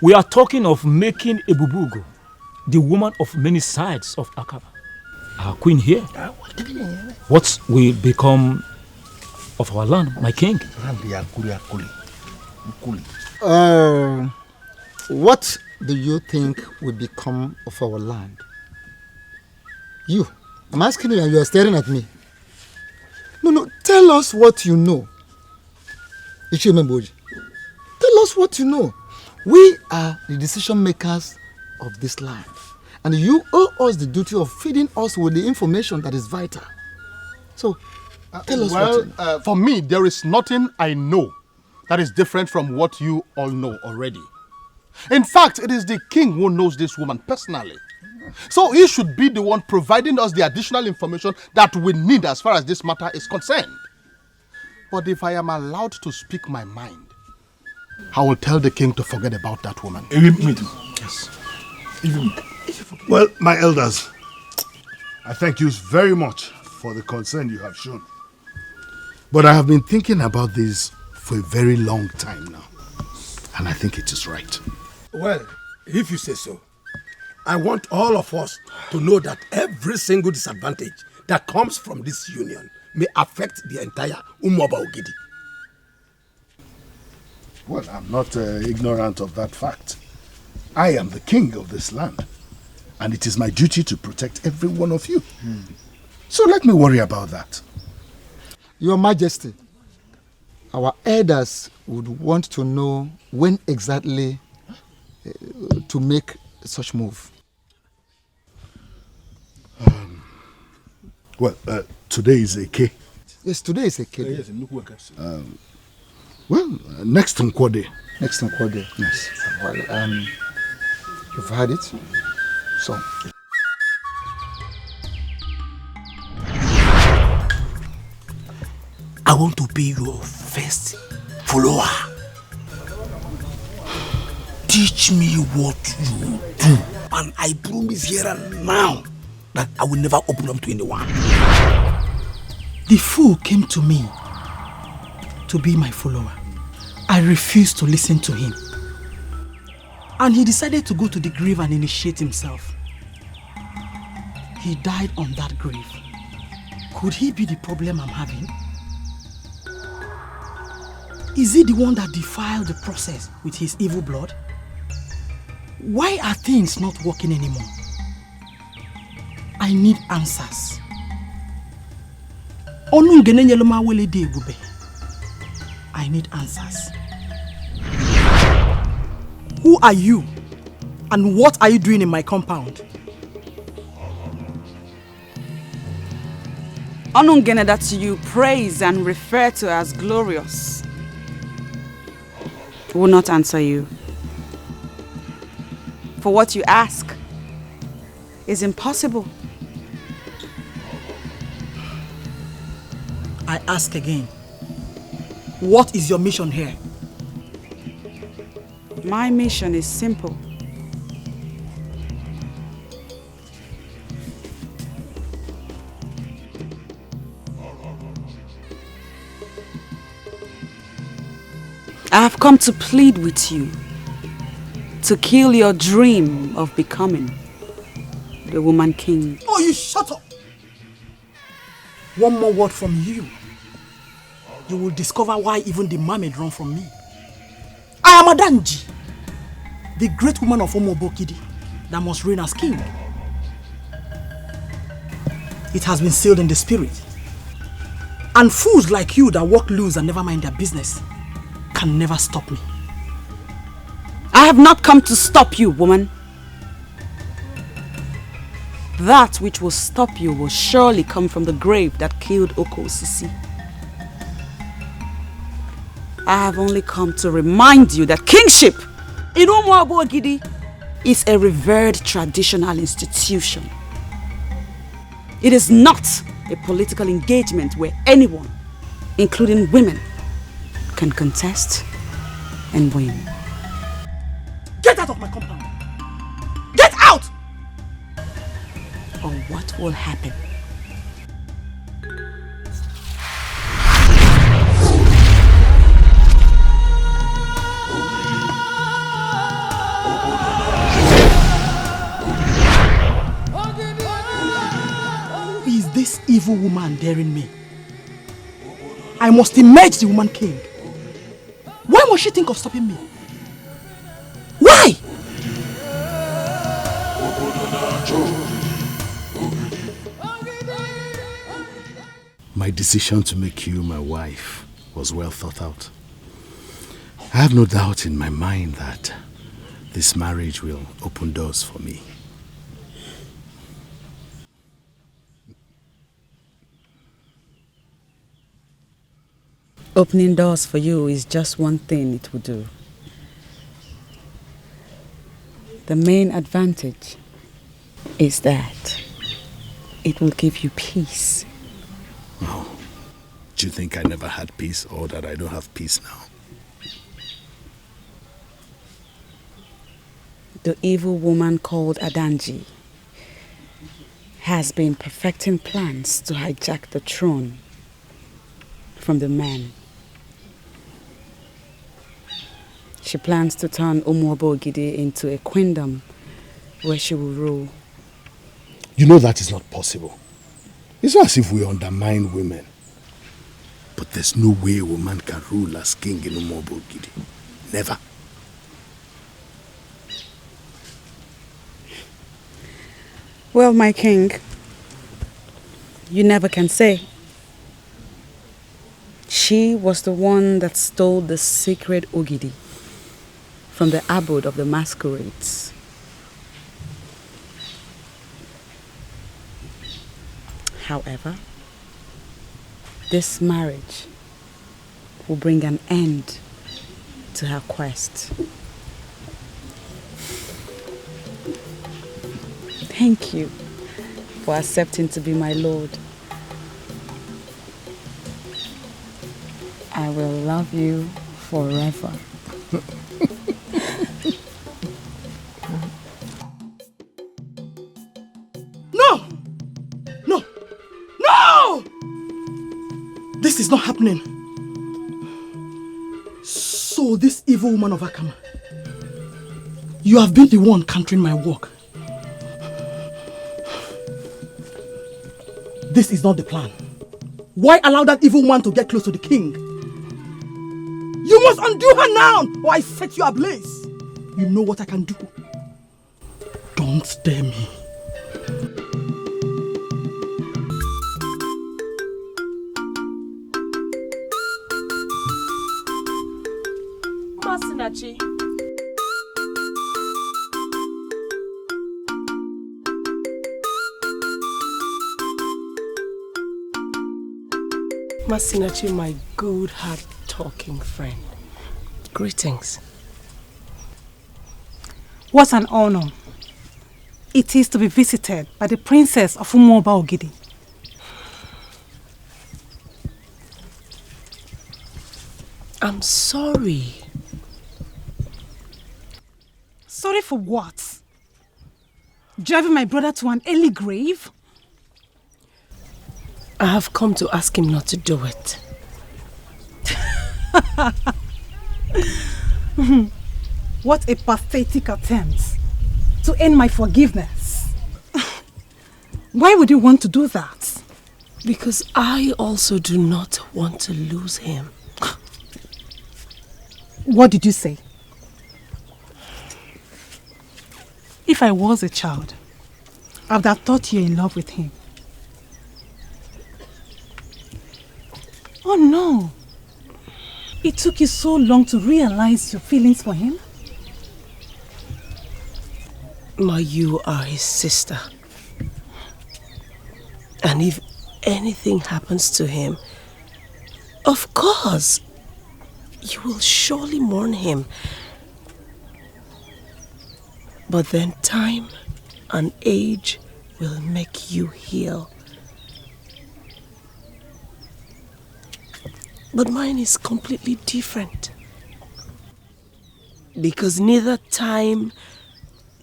J: We are talking of making Ebube Ego the woman of many sides of Akaba. Our queen here. What will become of our land, my king?
M: What do you think will become of our land? You. I'm asking you and you are staring at me. No, tell us what you know. Ichimemboji. Tell us what you know. We are the decision makers of this land. And you owe us the duty of feeding us with the information that is vital. So, tell us what you know.
L: For me, there is nothing I know that is different from what you all know already. In fact, it is the king who knows this woman personally. So he should be the one providing us the additional information that we need as far as this matter is concerned. But if I am allowed to speak my mind, I will tell the king to forget about that woman.
E: Me too. Yes. Well, my elders, I thank you very much for the concern you have shown. But I have been thinking about this for a very long time now. And I think it is right.
Q: Well, if you say so, I want all of us to know that every single disadvantage that comes from this union may affect the entire Umoba Ogidi.
E: Well, I'm not ignorant of that fact. I am the king of this land, and it is my duty to protect every one of you. So let me worry about that.
M: Your Majesty, our elders would want to know when exactly to make such move.
E: Well, today is a K.
M: Yes, today is a K.
E: Well, next Nkwode.
M: Next Nkwode.
E: Yes.
M: Well, you've heard it. So.
Q: I want to be your first follower. Teach me what you do, and I promise here and now that I will never open up to anyone.
N: The fool came to me to be my follower. I refused to listen to him. And he decided to go to the grave and initiate himself. He died on that grave. Could he be the problem I'm having? Is he the one that defiled the process with his evil blood? Why are things not working anymore? I need answers. I need answers. Who are you? And what are you doing in my compound?
C: Onungene that you praise and refer to as glorious will not answer you. For what you ask is impossible.
N: I ask again. What is your mission here?
C: My mission is simple. I have come to plead with you to kill your dream of becoming the woman king.
N: Oh, you shut up! One more word from you. You will discover why even the mermaid run from me. I am Adanji, the great woman of Omobokidi that must reign as king. It has been sealed in the spirit. And fools like you that walk loose and never mind their business can never stop me.
C: I have not come to stop you, woman. That which will stop you will surely come from the grave that killed Okosisi. I have only come to remind you that kingship in Umuabo Ogidi is a revered traditional institution. It is not a political engagement where anyone, including women, can contest and win.
N: Get out of my compound! Get out!
C: Or what will happen?
N: Who is this evil woman daring me? I must emerge the woman king. Why must she think of stopping me? Why?
K: My decision to make you my wife was well thought out. I have no doubt in my mind that this marriage will open doors for me.
C: Opening doors for you is just one thing it will do. The main advantage is that it will give you peace.
K: Oh, do you think I never had peace or that I don't have peace now?
C: The evil woman called Adanji has been perfecting plans to hijack the throne from the man. She plans to turn Umuabo Ogidi into a queendom where she will rule.
K: You know that is not possible. It's not as if we undermine women. But there's no way a woman can rule as king in Umuabo Ogidi. Never.
C: Well, my king, you never can say. She was the one that stole the sacred Ogidi from the abode of the masquerades. However, this marriage will bring an end to her quest. Thank you for accepting to be my lord. I will love you forever.
N: No! No! No! This is not happening. So this evil woman of Akama, you have been the one countering my work. This is not the plan. Why allow that evil woman to get close to the king? You must undo her now, or I set you ablaze. You know what I can do. Don't dare me.
O: Masinachi. Masinachi, my good heart-talking friend. Greetings.
G: What an honor it is to be visited by the princess of Umuabo Ogidi.
O: I'm sorry.
G: Sorry for what? Driving my brother to an early grave?
O: I have come to ask him not to do it.
G: What a pathetic attempt to earn my forgiveness. Why would you want to do that?
O: Because I also do not want to lose him.
G: What did you say? If I was a child, I would have thought you were in love with him. Oh no! It took you so long to realize your feelings for him?
O: Ma, you are his sister. And if anything happens to him, of course, you will surely mourn him. But then time and age will make you heal. But mine is completely different. Because neither time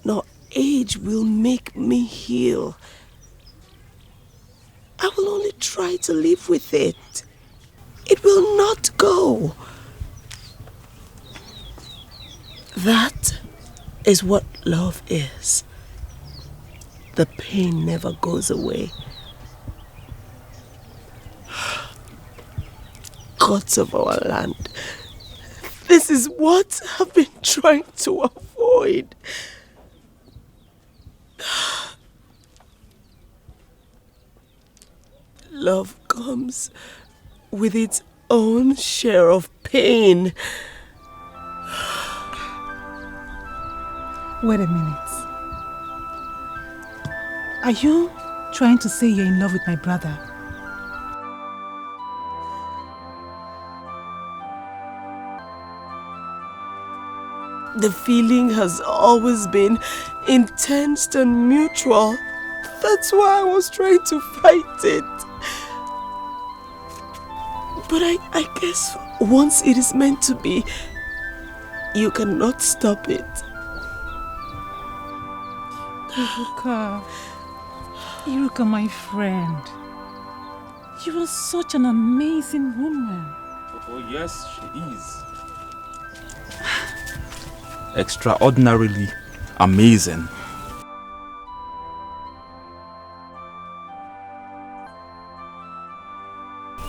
O: nor age will make me heal. I will only try to live with it. It will not go. That is what love is. The pain never goes away. Gods of our land, this is what I've been trying to avoid. Love comes with its own share of pain.
G: Wait a minute. Are you trying to say you're in love with my brother?
O: The feeling has always been intense and mutual. That's why I was trying to fight it. But I guess once it is meant to be, you cannot stop it.
G: Iruka, my friend. You are such an amazing woman.
H: Oh yes, she is. Extraordinarily amazing.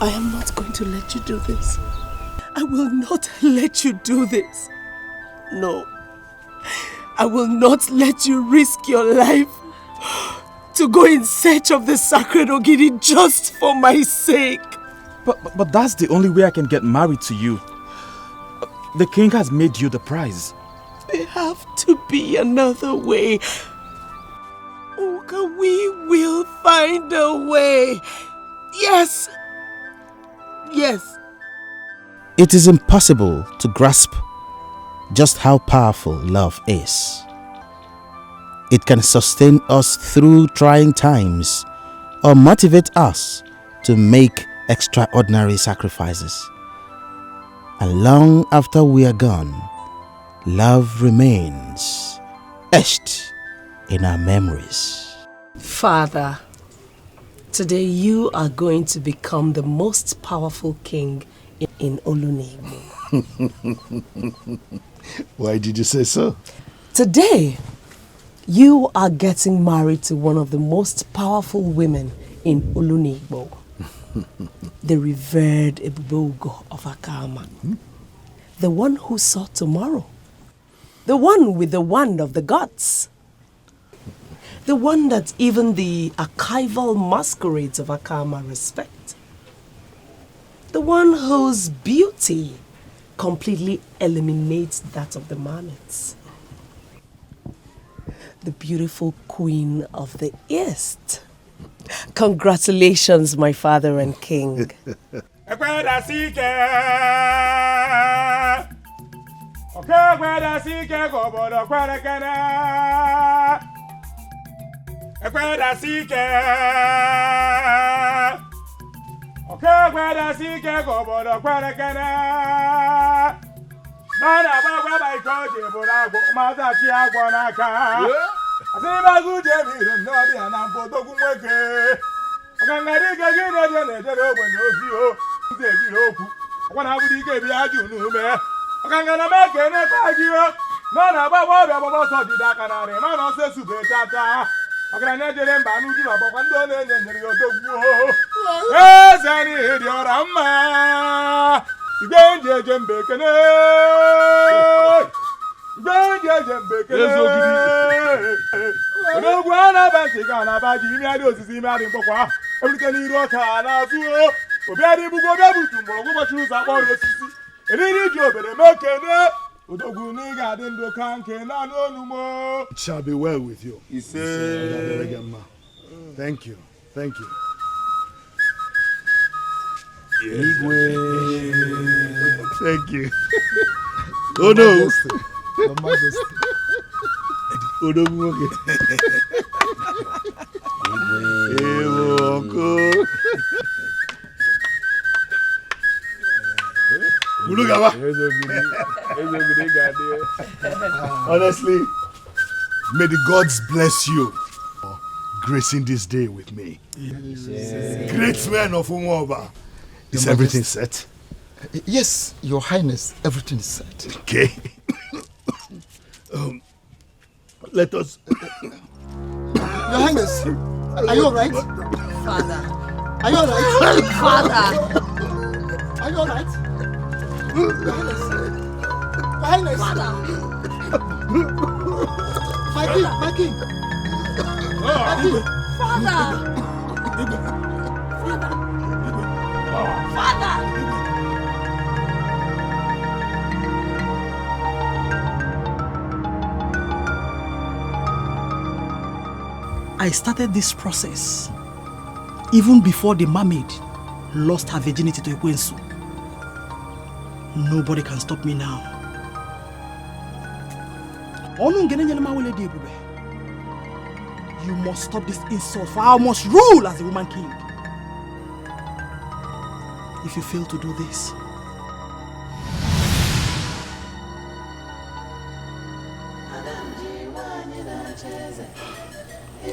O: I am not going to let you do this. I will not let you do this. No. I will not let you risk your life to go in search of the sacred Ogidi just for my sake.
H: But that's the only way I can get married to you. The king has made you the prize.
O: There have to be another way. Oka, we will find a way. Yes. Yes.
R: It is impossible to grasp just how powerful love is. It can sustain us through trying times or motivate us to make extraordinary sacrifices. And long after we are gone, love remains etched in our memories.
O: Father, today you are going to become the most powerful king in Olunigbo.
K: Why did you say so?
O: Today, you are getting married to one of the most powerful women in Olunigbo. The revered Ebube Ego of Akama. The one who saw tomorrow. The one with the wand of the gods. The one that even the archival masquerades of Akama respect. The one whose beauty completely eliminates that of the Mamets. The beautiful queen of the East. Congratulations, my father and king.
K: It shall be well with you. Thank you. Thank you.
E: Thank you. Oh no.
M: Your Majesty.
E: Oh no. Honestly, may the gods bless you for gracing this day with me. Yes. Great men of Umoba. Is everything set?
M: Yes, Your Highness, everything is set.
E: Okay. Let us.
M: Your Highness, are you alright?
A: Father.
M: Are you alright?
A: Father.
M: Are you alright? Your Highness. Your Highness.
A: Father.
M: My king, my king. My king.
A: Father. Father.
N: I started this process even before the mermaid lost her virginity to Ugezu. Nobody can stop me now. You must stop this insult, for I must rule as the woman king. If you fail to do this,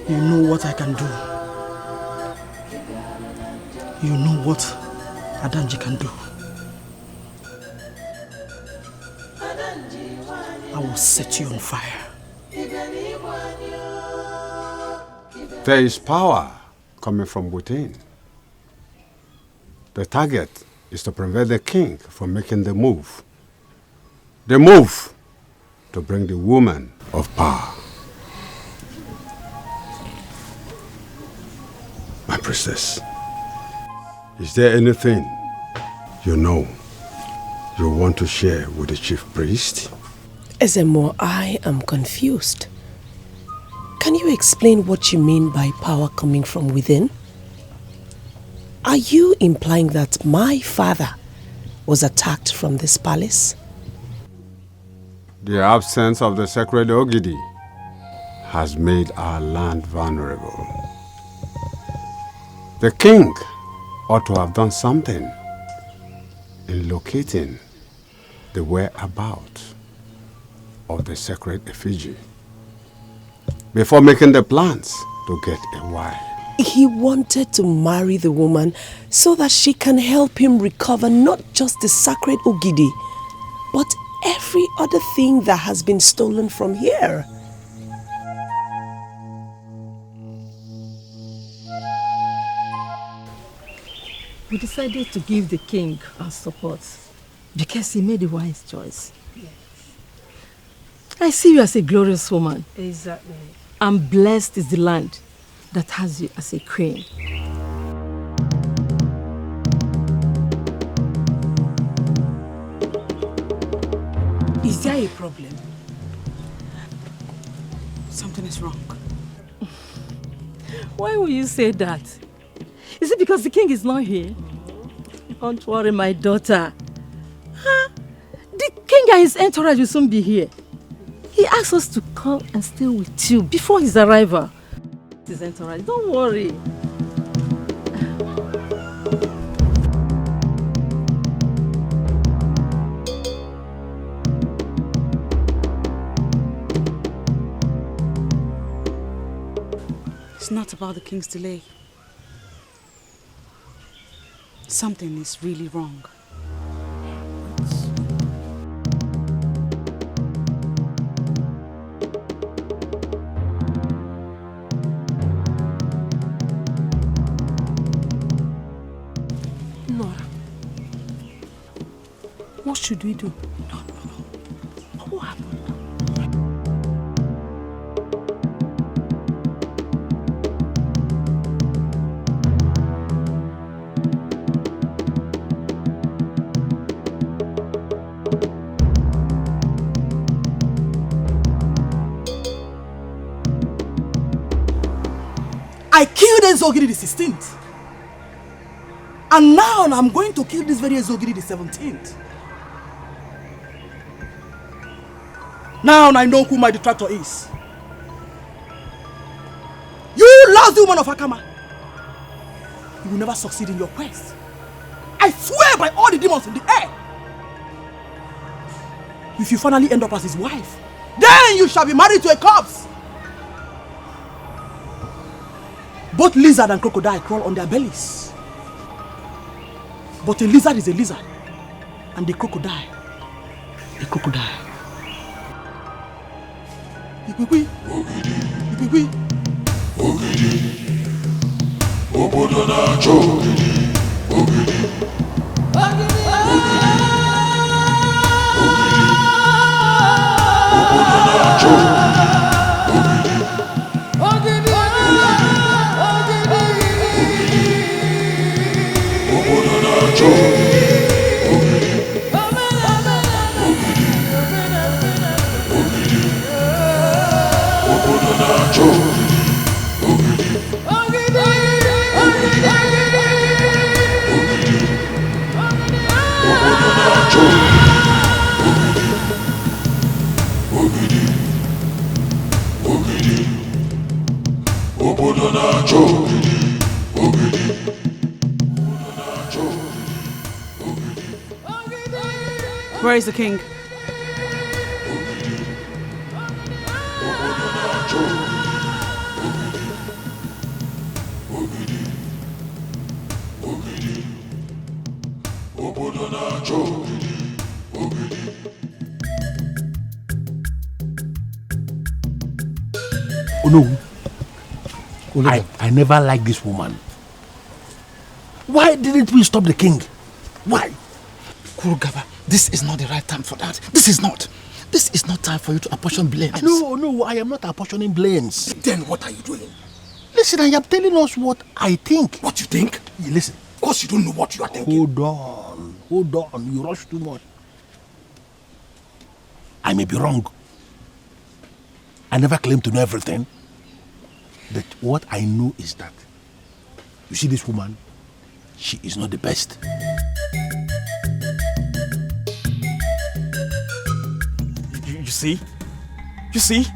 N: you know what I can do. You know what Adanji can do. I will set you on fire.
B: There is power coming from within. The target is to prevent the king from making the move. The move to bring the woman of power. My princess, is there anything you know you want to share with the chief priest?
O: Ezemo, I am confused. Can you explain what you mean by power coming from within? Are you implying that my father was attacked from this palace?
B: The absence of the sacred Ogidi has made our land vulnerable. The king ought to have done something in locating the whereabouts of the sacred effigy before making the plans to get a wife.
O: He wanted to marry the woman so that she can help him recover not just the sacred Ogidi, but every other thing that has been stolen from here.
S: We decided to give the king our support because he made a wise choice. Yes. I see you as a glorious woman.
D: Exactly.
S: And blessed is the land that has you as a queen.
G: Is there a problem?
C: Something is wrong.
S: Why will you say that? Is it because the king is not here? Don't worry, my daughter. Huh? The king and his entourage will soon be here. He asked us to come and stay with you before his arrival. His entourage, don't worry.
C: It's not about the king's delay. Something is really wrong.
N: Nora, what should we do?
C: No.
N: What happened? I killed Enzogiri the 16th. And now I'm going to kill this very Ezogiri the 17th. Now I know who my detractor is. You lost the woman of Akama. You will never succeed in your quest. I swear by all the demons in the air. If you finally end up as his wife, then you shall be married to a corpse. Both lizard and crocodile crawl on their bellies. But a lizard is a lizard, and the crocodile, a crocodile. Ikwikwi. Ikwikwi.
T: Obodo na-achọ ogidi. Obodo na-achọ ogidi. Obodo na-achọ
G: Where is the king?
K: Oh no. I never liked this woman. Why didn't we stop the king? Why?
J: Kurugaba, this is not the right time for that. This is not time for you to apportion blames.
K: No, I am not apportioning blames.
Q: Then what are you doing?
K: Listen, I am telling us what I think.
Q: What you think?
K: Listen.
Q: Of course you don't know what you are thinking.
K: Hold on. You rush too much. I may be wrong. I never claim to know everything. But what I know is that, you see this woman, she is not the best.
J: You see?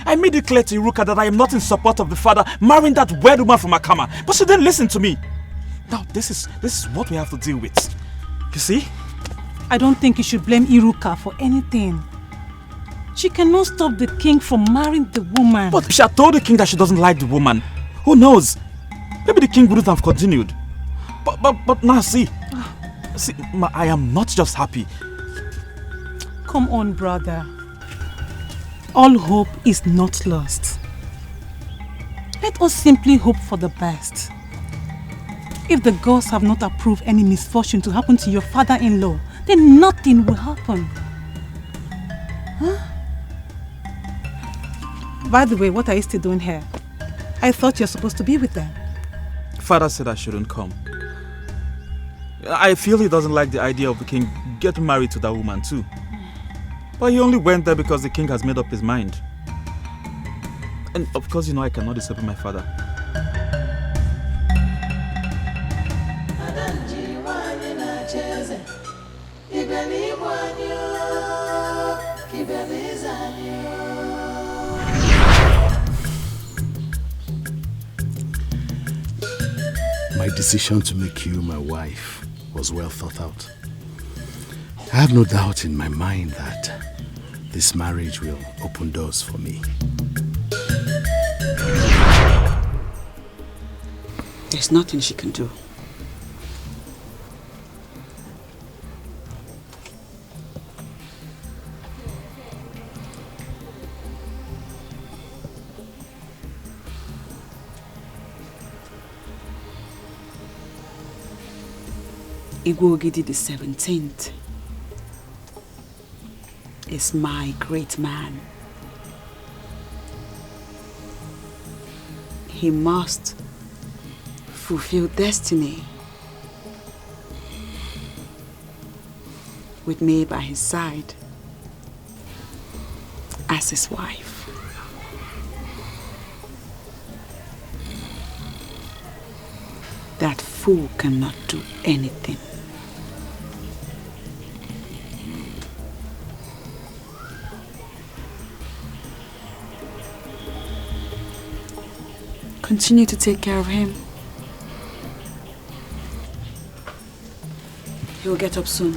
J: I made it clear to Iruka that I am not in support of the father marrying that weird woman from Akama, but she didn't listen to me. Now this is what we have to deal with. You see?
G: I don't think you should blame Iruka for anything. She cannot stop the king from marrying the woman.
J: But she had told the king that she doesn't like the woman. Who knows? Maybe the king wouldn't have continued. But now see, I am not just happy.
G: Come on, brother. All hope is not lost. Let us simply hope for the best. If the gods have not approved any misfortune to happen to your father-in-law, then nothing will happen. Huh? By the way, what are you still doing here? I thought you're supposed to be with them.
H: Father said I shouldn't come. I feel he doesn't like the idea of the king getting married to that woman too. But he only went there because the king has made up his mind. And of course, you know I cannot disobey my father.
K: My decision to make you my wife was well thought out. I have no doubt in my mind that this marriage will open doors for me.
C: There's nothing she can do. Ugezu the 17th is my great man. He must fulfill destiny with me by his side as his wife. That fool cannot do anything. Continue to take care of him. He'll get up soon.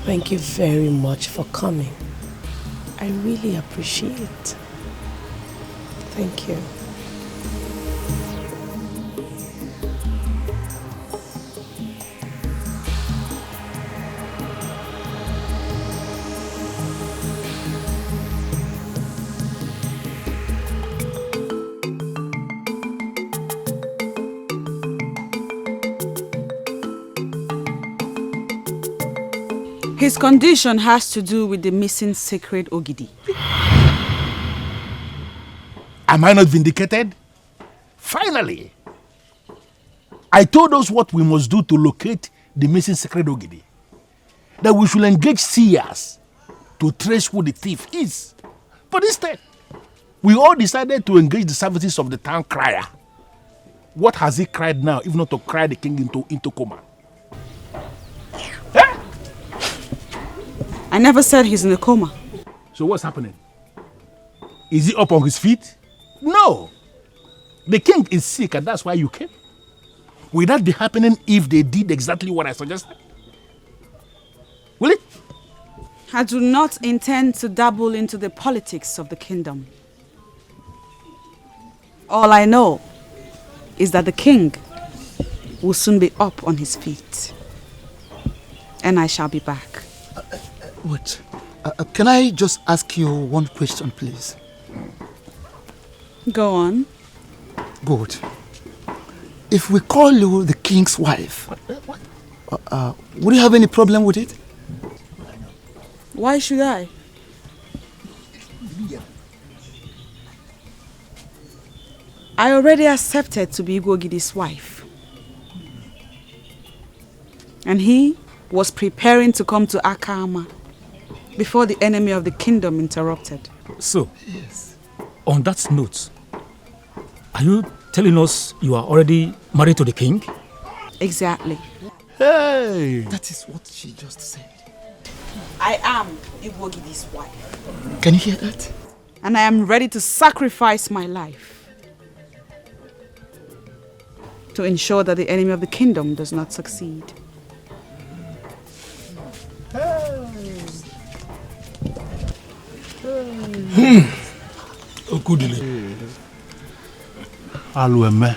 O: Thank you very much for coming. I really appreciate it. Thank you.
C: His condition has to do with the missing sacred Ogidi.
K: Am I not vindicated? Finally! I told us what we must do to locate the missing sacred Ogidi. That we should engage seers to trace who the thief is. But instead, we all decided to engage the services of the town crier. What has he cried now, if not to cry the king into coma?
C: I never said he's in a coma.
K: So what's happening? Is he up on his feet? No. The king is sick and that's why you came. Will that be happening if they did exactly what I suggested? Will it?
C: I do not intend to dabble into the politics of the kingdom. All I know is that the king will soon be up on his feet. And I shall be back.
M: Wait. Can I just ask you one question, please?
C: Go on.
M: Good. If we call you the king's wife, would you have any problem with it?
C: Why should I? I already accepted to be Igwogidi's wife. And he was preparing to come to Akama before the enemy of the kingdom interrupted.
P: So, yes. On that note, are you telling us you are already married to the king?
C: Exactly.
K: Hey!
M: That is what she just said.
C: I am Igwogidi's wife.
M: Can you hear that?
C: And I am ready to sacrifice my life to ensure that the enemy of the kingdom does not succeed.
K: Okudili. Alueme.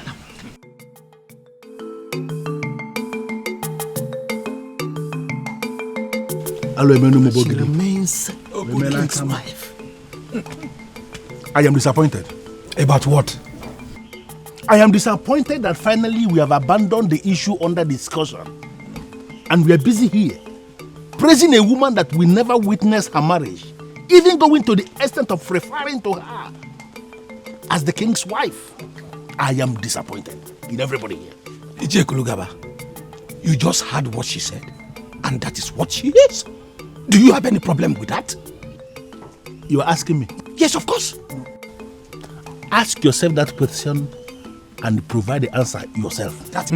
M: She remains the king's wife.
K: I am disappointed.
Q: About what?
K: I am disappointed that finally we have abandoned the issue under discussion. And we are busy here, praising a woman that we never witnessed her marriage, even going to the extent of referring to her as the king's wife. I am disappointed in everybody here.
Q: Ije Kulugaba, you just heard what she said, and that is what she is. Do you have any problem with that?
K: You are asking me?
Q: Yes, of course.
K: Ask yourself that question and provide the answer yourself.
Q: That's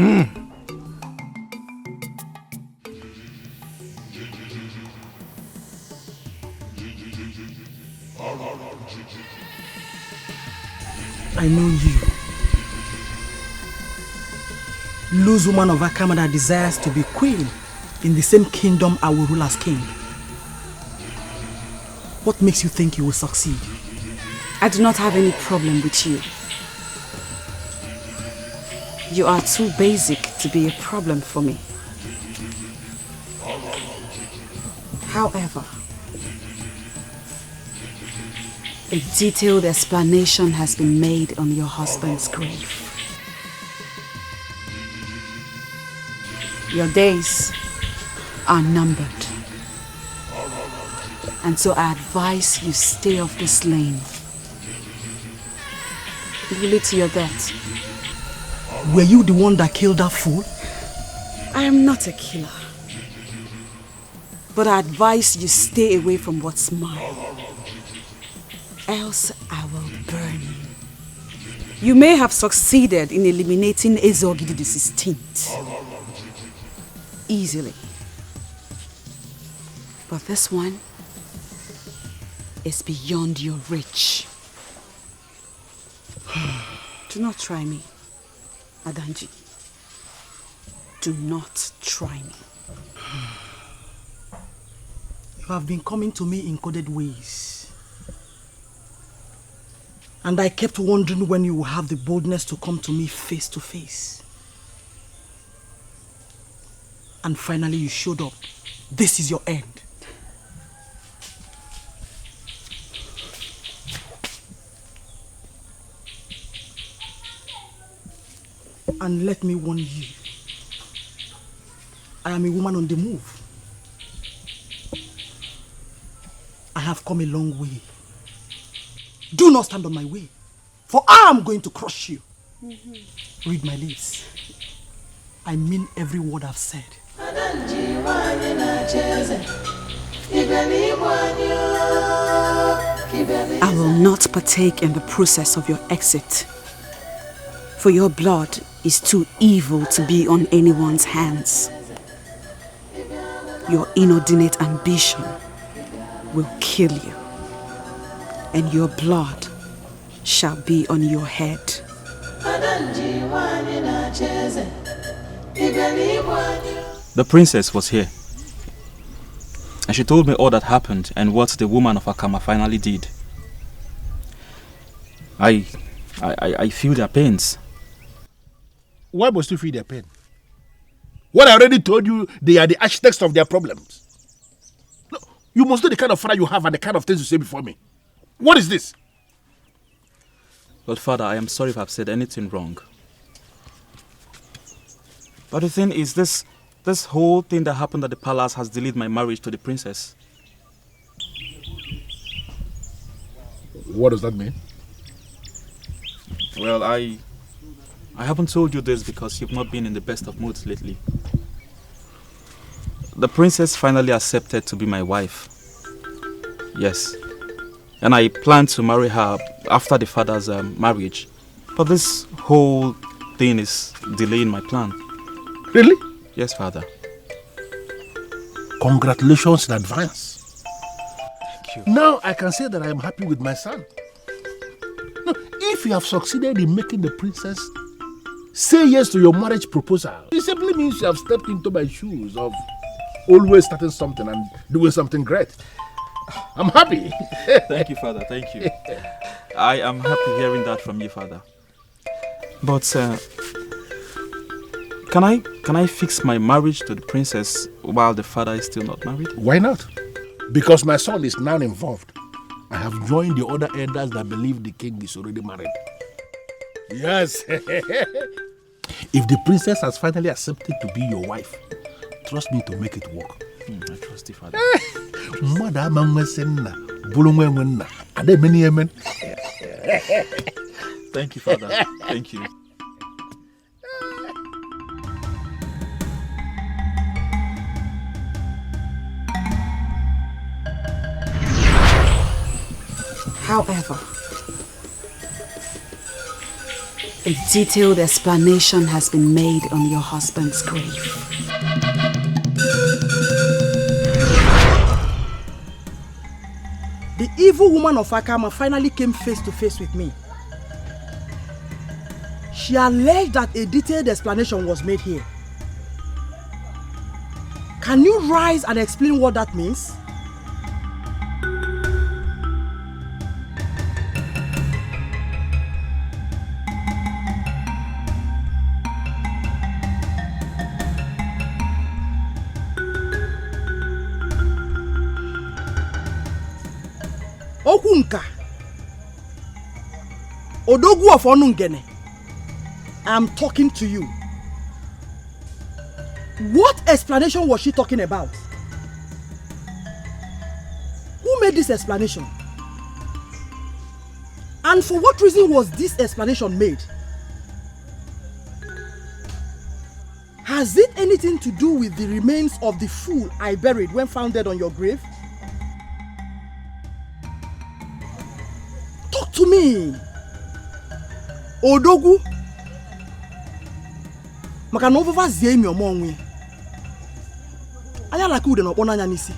N: I know you. Loose woman of Akama that desires to be queen in the same kingdom I will rule as king. What makes you think you will succeed?
C: I do not have any problem with you. You are too basic to be a problem for me. However, a detailed explanation has been made on your husband's grave. Your days are numbered. And so I advise you stay off this lane. It will lead to your death.
N: Were you the one that killed that fool?
C: I am not a killer. But I advise you stay away from what's mine. Else I will burn you. You may have succeeded in eliminating Ezogidi the 16th. Easily. But this one is beyond your reach. Do not try me, Adanji. Do not try me.
N: You have been coming to me in coded ways. And I kept wondering when you will have the boldness to come to me face to face. And finally you showed up. This is your end. And let me warn you, I am a woman on the move. I have come a long way. Do not stand on my way, for I am going to crush you. Read my lips. I mean every word I've said.
C: I will not partake in the process of your exit, for your blood is too evil to be on anyone's hands. Your inordinate ambition will kill you, and your blood shall be on your head.
H: The princess was here, and she told me all that happened and what the woman of Akama finally did. I feel their pains.
K: Why must you feel their pain? When I already told you they are the architects of their problems. No, you must know the kind of father you have and the kind of things you say before me. What is this?
H: Well, Father, I am sorry if I've said anything wrong. But the thing is, this whole thing that happened at the palace has delayed my marriage to the princess.
K: What does that mean?
H: Well, I haven't told you this because you've not been in the best of moods lately. The princess finally accepted to be my wife. Yes. And I plan to marry her after the father's marriage. But this whole thing is delaying my plan.
K: Really?
H: Yes, Father.
K: Congratulations in advance. Thank you. Now I can say that I am happy with my son. No, if you have succeeded in making the princess say yes to your marriage proposal, it simply means you have stepped into my shoes of always starting something and doing something great. I'm happy.
H: Thank you, Father. Thank you. I am happy hearing that from you, Father. But can I fix my marriage to the princess while the father is still not married?
K: Why not? Because my son is now involved. I have joined the other elders that believe the king is already married. Yes. If the princess has finally accepted to be your wife, trust me to make it work.
H: I trust you, Father. Thank you, Father. Thank you.
C: However, a detailed explanation has been made on your husband's grave.
N: The evil woman of Akama finally came face to face with me. She alleged that a detailed explanation was made here. Can you rise and explain what that means? Okunka Odogu of Onungene, I'm talking to you. What explanation was she talking about? Who made this explanation? And for what reason was this explanation made? Has it anything to do with the remains of the fool I buried when found dead on your grave? Talk to me. Odogwu. Maka na ofefa zie imi ọmọ onwe. Anya laka ude na ọkpọ n'anya n'isi.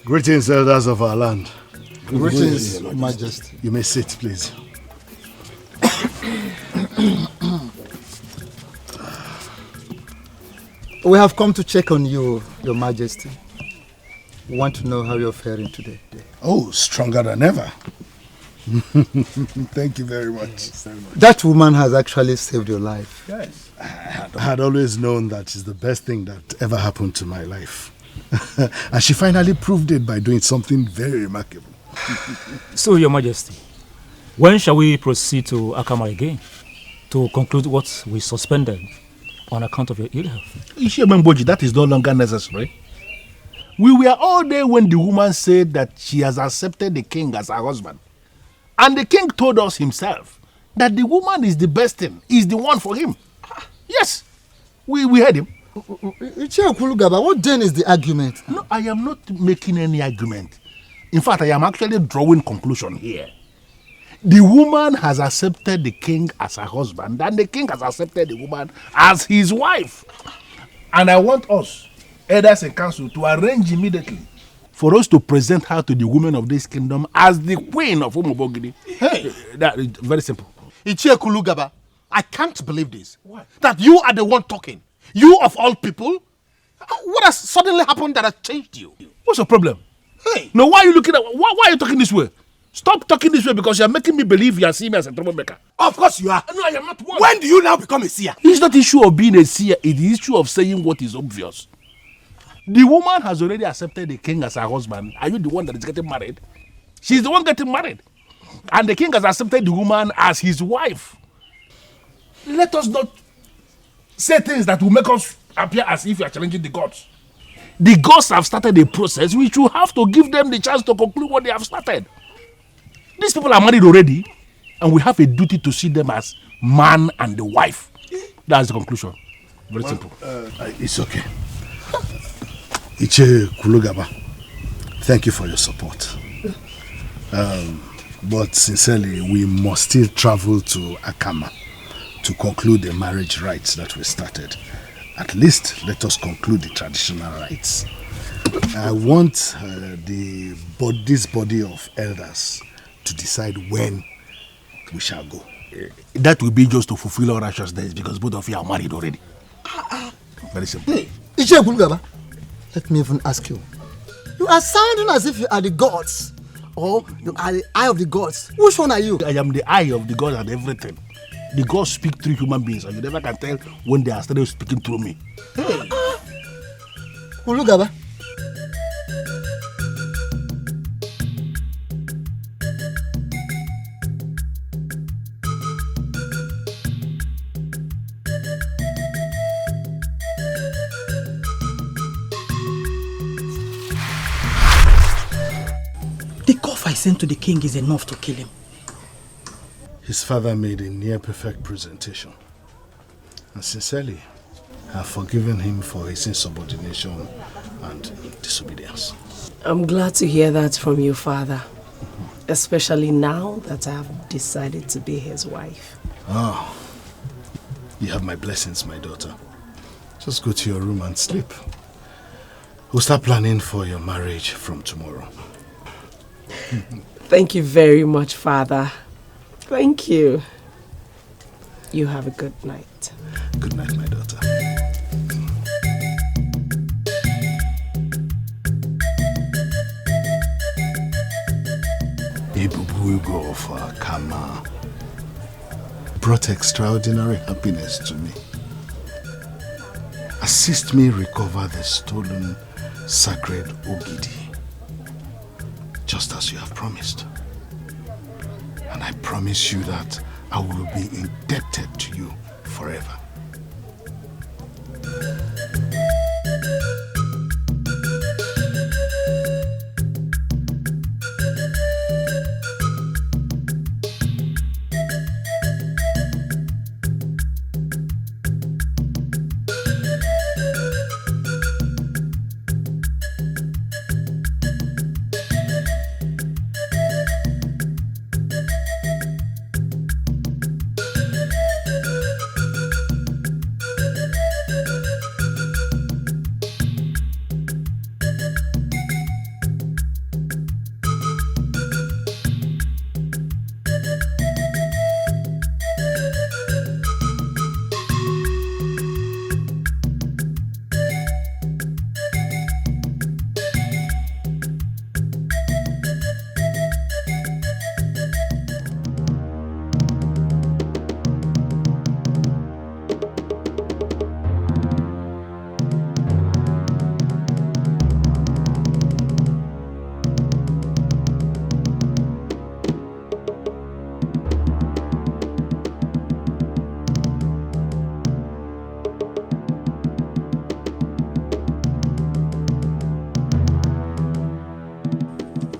E: Greetings, elders of our land.
M: Greetings, Majesty.
E: You may sit, please.
M: We have come to check on you, Your Majesty. We want to know how you're faring today.
E: Oh, stronger than ever. Thank you very much.
M: That woman has actually saved your life.
E: Yes. I had always known that is the best thing that ever happened to my life. And she finally proved it by doing something very remarkable.
J: So, Your Majesty, when shall we proceed to Akama again to conclude what we suspended on account of your ill health?
K: Ishememboji, that is no longer necessary. We were all there when the woman said that she has accepted the king as her husband. And the king told us himself that the woman is the best thing, is the one for him. Yes, we heard him.
M: What then is the argument?
K: No, I am not making any argument. In fact, I am actually drawing conclusion here. The woman has accepted the king as her husband, and the king has accepted the woman as his wife. And I want us, elders and council, to arrange immediately for us to present her to the women of this kingdom as the queen of Umobogidi.
N: Hey!
K: That is very simple.
N: Ichie Kulugaba, I can't believe this. What? That you are the one talking. You of all people? What has suddenly happened that has changed you?
K: What's your problem?
N: Hey!
K: No, why are you looking at... Why are you talking this way? Stop talking this way because you are making me believe you are seeing me as a troublemaker.
N: Of course you are.
K: No, I am not one.
N: When do you now become a seer?
K: It's not the issue of being a seer. It's the issue of saying what is obvious. The woman has already accepted the king as her husband. Are you the one that is getting married? She's the one getting married. And the king has accepted the woman as his wife. Let us not say things that will make us appear as if we are challenging the gods. The gods have started a process which you have to give them the chance to conclude what they have started. These people are married already, and we have a duty to see them as man and the wife. That's the conclusion. Very simple.
E: It's okay. Iche Kulugaba, thank you for your support. But sincerely, we must still travel to Akama to conclude the marriage rites that we started. At least let us conclude the traditional rites. I want this body of elders to decide when we shall go.
K: That will be just to fulfill our righteousness because both of you are married already. Very simple.
M: Ichie Kulugaba, let me even ask you. You are sounding as if you are the gods. Or you are the eye of the gods. Which one are you?
K: I am the eye of the gods and everything. The gods speak through human beings and you never can tell when they are started speaking through me.
M: Hey. Kulugaba.
N: The cough I sent to the king is enough to kill him.
E: His father made a near-perfect presentation. And sincerely, I have forgiven him for his insubordination and disobedience.
O: I'm glad to hear that from you, Father. Especially now that I have decided to be his wife.
E: Oh, you have my blessings, my daughter. Just go to your room and sleep. We'll start planning for your marriage from tomorrow.
O: Thank you very much, Father. Thank you. You have a good night.
E: Good night, my daughter. Ebube Ego of Akama brought extraordinary happiness to me. Assist me recover the stolen sacred Ogidi, just as you have promised. And I promise you that
K: I will be indebted to you forever.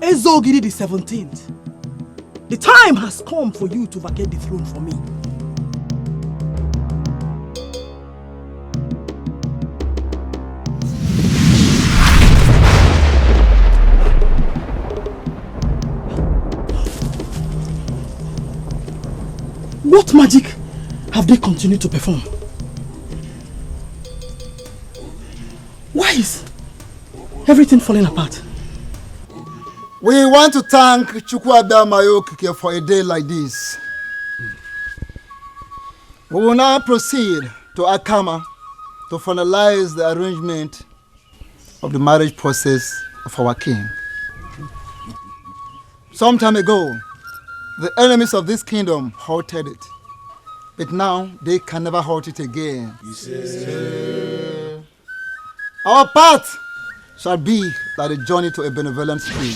N: Ezogidi the 17th. The time has come for you to vacate the throne for me. What magic have they continued to perform? Why is everything falling apart?
M: We want to thank Chukwuada Mayokike for a day like this. We will now proceed to Akama to finalize the arrangement of the marriage process of our king. Some time ago, the enemies of this kingdom halted it, but now they can never halt it again. Our path shall be like a journey to a benevolent spring.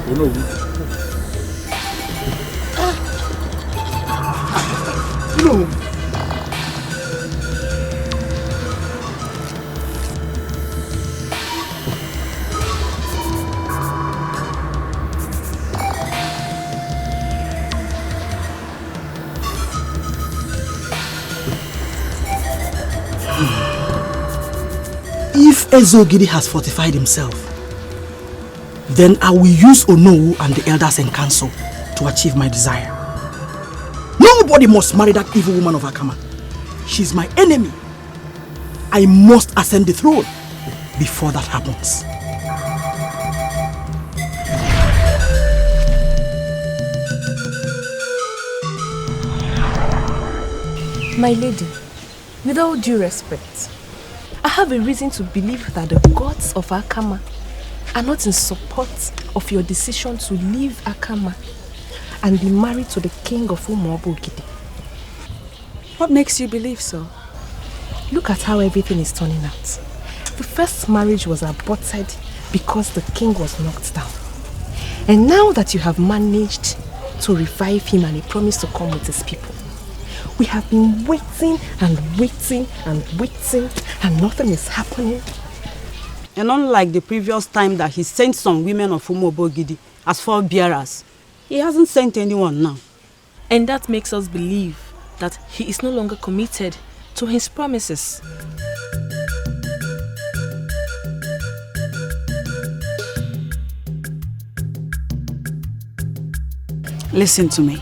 K: Oh no. No.
N: If Ezogidi has fortified himself, then I will use Onowu and the elders and council to achieve my desire. Nobody must marry that evil woman of Akama. She's my enemy. I must ascend the throne before that happens.
O: My lady, with all due respect, I have a reason to believe that the gods of Akama are not in support of your decision to leave Akama and be married to the king of Umobogidi.
C: What makes you believe so?
O: Look at how everything is turning out. The first marriage was aborted because the king was knocked down. And now that you have managed to revive him and he promised to come with his people, we have been waiting and waiting and waiting and nothing is happening.
U: And unlike the previous time that he sent some women of Umobogidi as forebearers, he hasn't sent anyone now.
F: And that makes us believe that he is no longer committed to his promises.
C: Listen to me.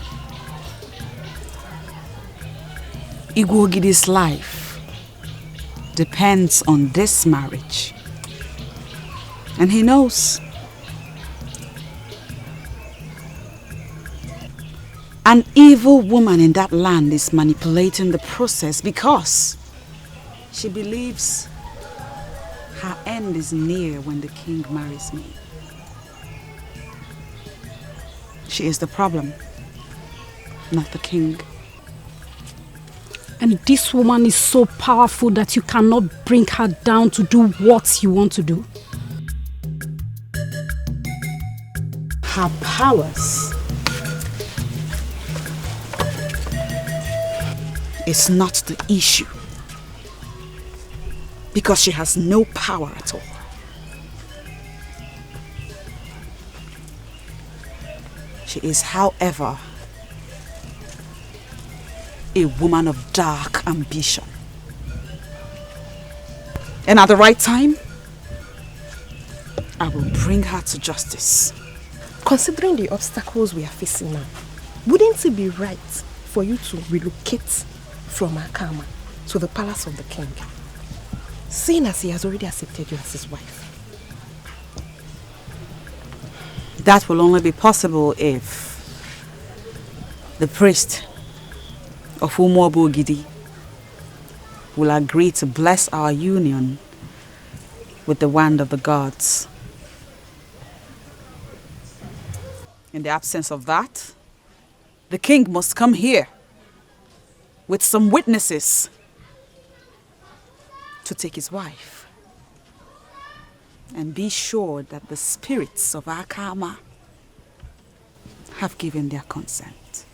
C: Igwogidi's life depends on this marriage. And he knows. An evil woman in that land is manipulating the process because she believes her end is near when the king marries me. She is the problem, not the king.
G: And this woman is so powerful that you cannot bring her down to do what you want to do.
O: Her powers.
C: It's not the issue. Because she has no power at all. She is, however, a woman of dark ambition. And at the right time, I will bring her to justice.
O: Considering the obstacles we are facing now, wouldn't it be right for you to relocate from Akama to the palace of the king, seeing as he has already accepted you as his wife?
C: That will only be possible if the priest of Umwabogidi will agree to bless our union with the wand of the gods. In the absence of that, the king must come here with some witnesses to take his wife and be sure that the spirits of Akama have given their consent.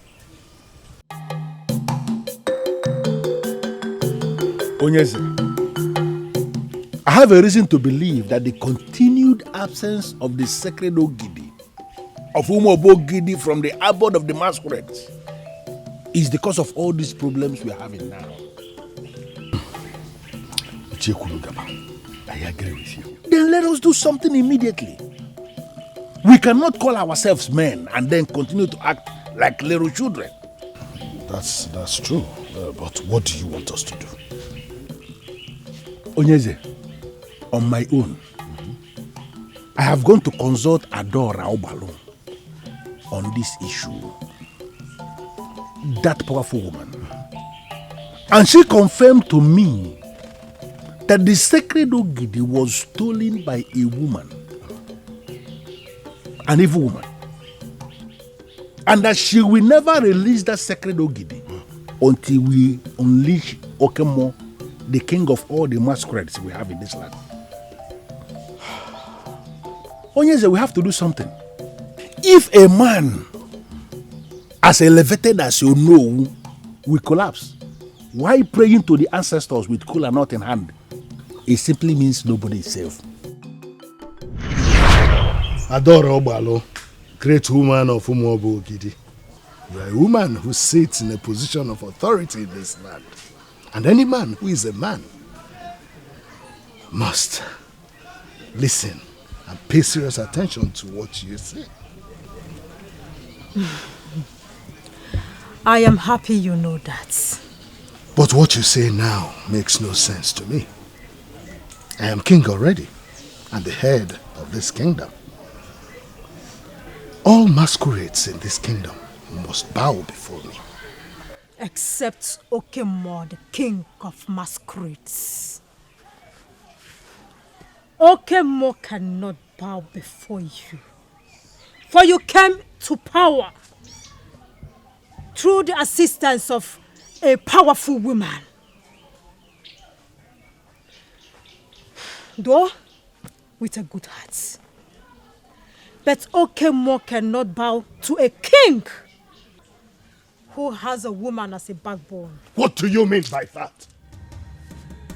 K: Ugezu, I have a reason to believe that the continued absence of the sacred Ogidi, of Umwabogidi from the abode of the masquerades, is the cause of all these problems we are having now. I agree with you. Then let us do something immediately. We cannot call ourselves men and then continue to act like little children.
E: That's true. But what do you want us to do?
K: Ugezu, on my own, I have gone to consult Adora Obalon on this issue. That powerful woman. And she confirmed to me that the sacred Ogidi was stolen by a woman, an evil woman, and that she will never release that sacred Ogidi until we unleash Okemo, the king of all the masquerades we have in this land. Ugezu, we have to do something. If a man as elevated as you know will collapse, why praying to the ancestors with kola nut in hand? It simply means nobody is safe.
L: Adora Obalo, great woman of Umwabogidi. You are a woman who sits in a position of authority in this land. And any man who is a man must listen and pay serious attention to what you say.
G: I am happy you know that.
L: But what you say now makes no sense to me. I am king already, and the head of this kingdom. All masquerades in this kingdom must bow before me.
G: Except Okemo, the king of masquerades. Okemo cannot bow before you, for you came to power through the assistance of a powerful woman. Though with a good heart. But Okemo cannot bow to a king who has a woman as a backbone.
L: What do you mean by that?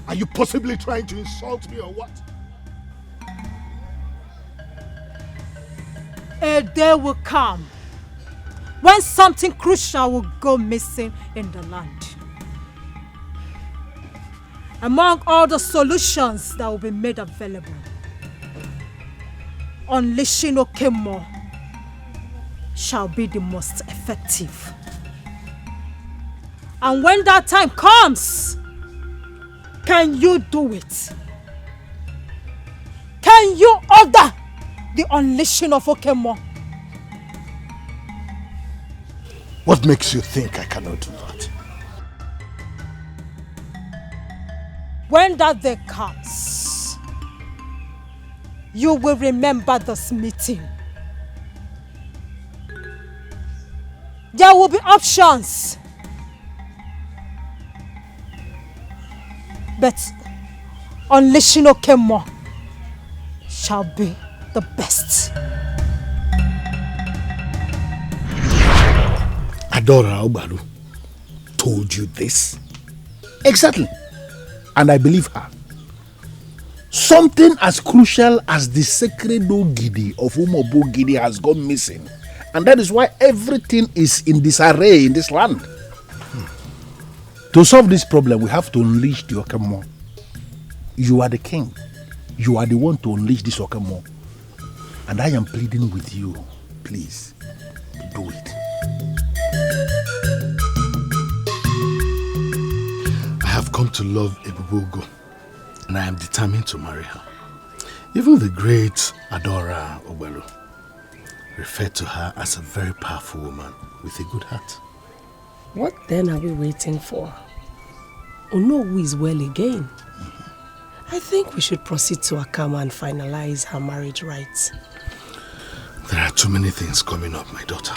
L: Are you possibly trying to insult me or what?
G: A day will come when something crucial will go missing in the land. Among all the solutions that will be made available, unleashing Okemo shall be the most effective. And when that time comes, can you do it? Can you order the unleashing of Okemo?
L: What makes you think I cannot do that?
G: When that day comes, you will remember this meeting. There will be options. But unleashing Okemo shall be the best.
K: Adora Obalu told you this? Exactly. And I believe her. Something as crucial as the sacred Ogidi of Umobogidi has gone missing. And that is why everything is in disarray in this land. To solve this problem, we have to unleash the Okemo. You are the king. You are the one to unleash this Okemo. And I am pleading with you, please, do it.
E: I have come to love Ebube Ego, and I am determined to marry her. Even the great Adora Obalu referred to her as a very powerful woman with a good heart.
O: What then are we waiting for? Onowu is well again. I think we should proceed to Akama and finalize her marriage rights.
E: There are too many things coming up, my daughter.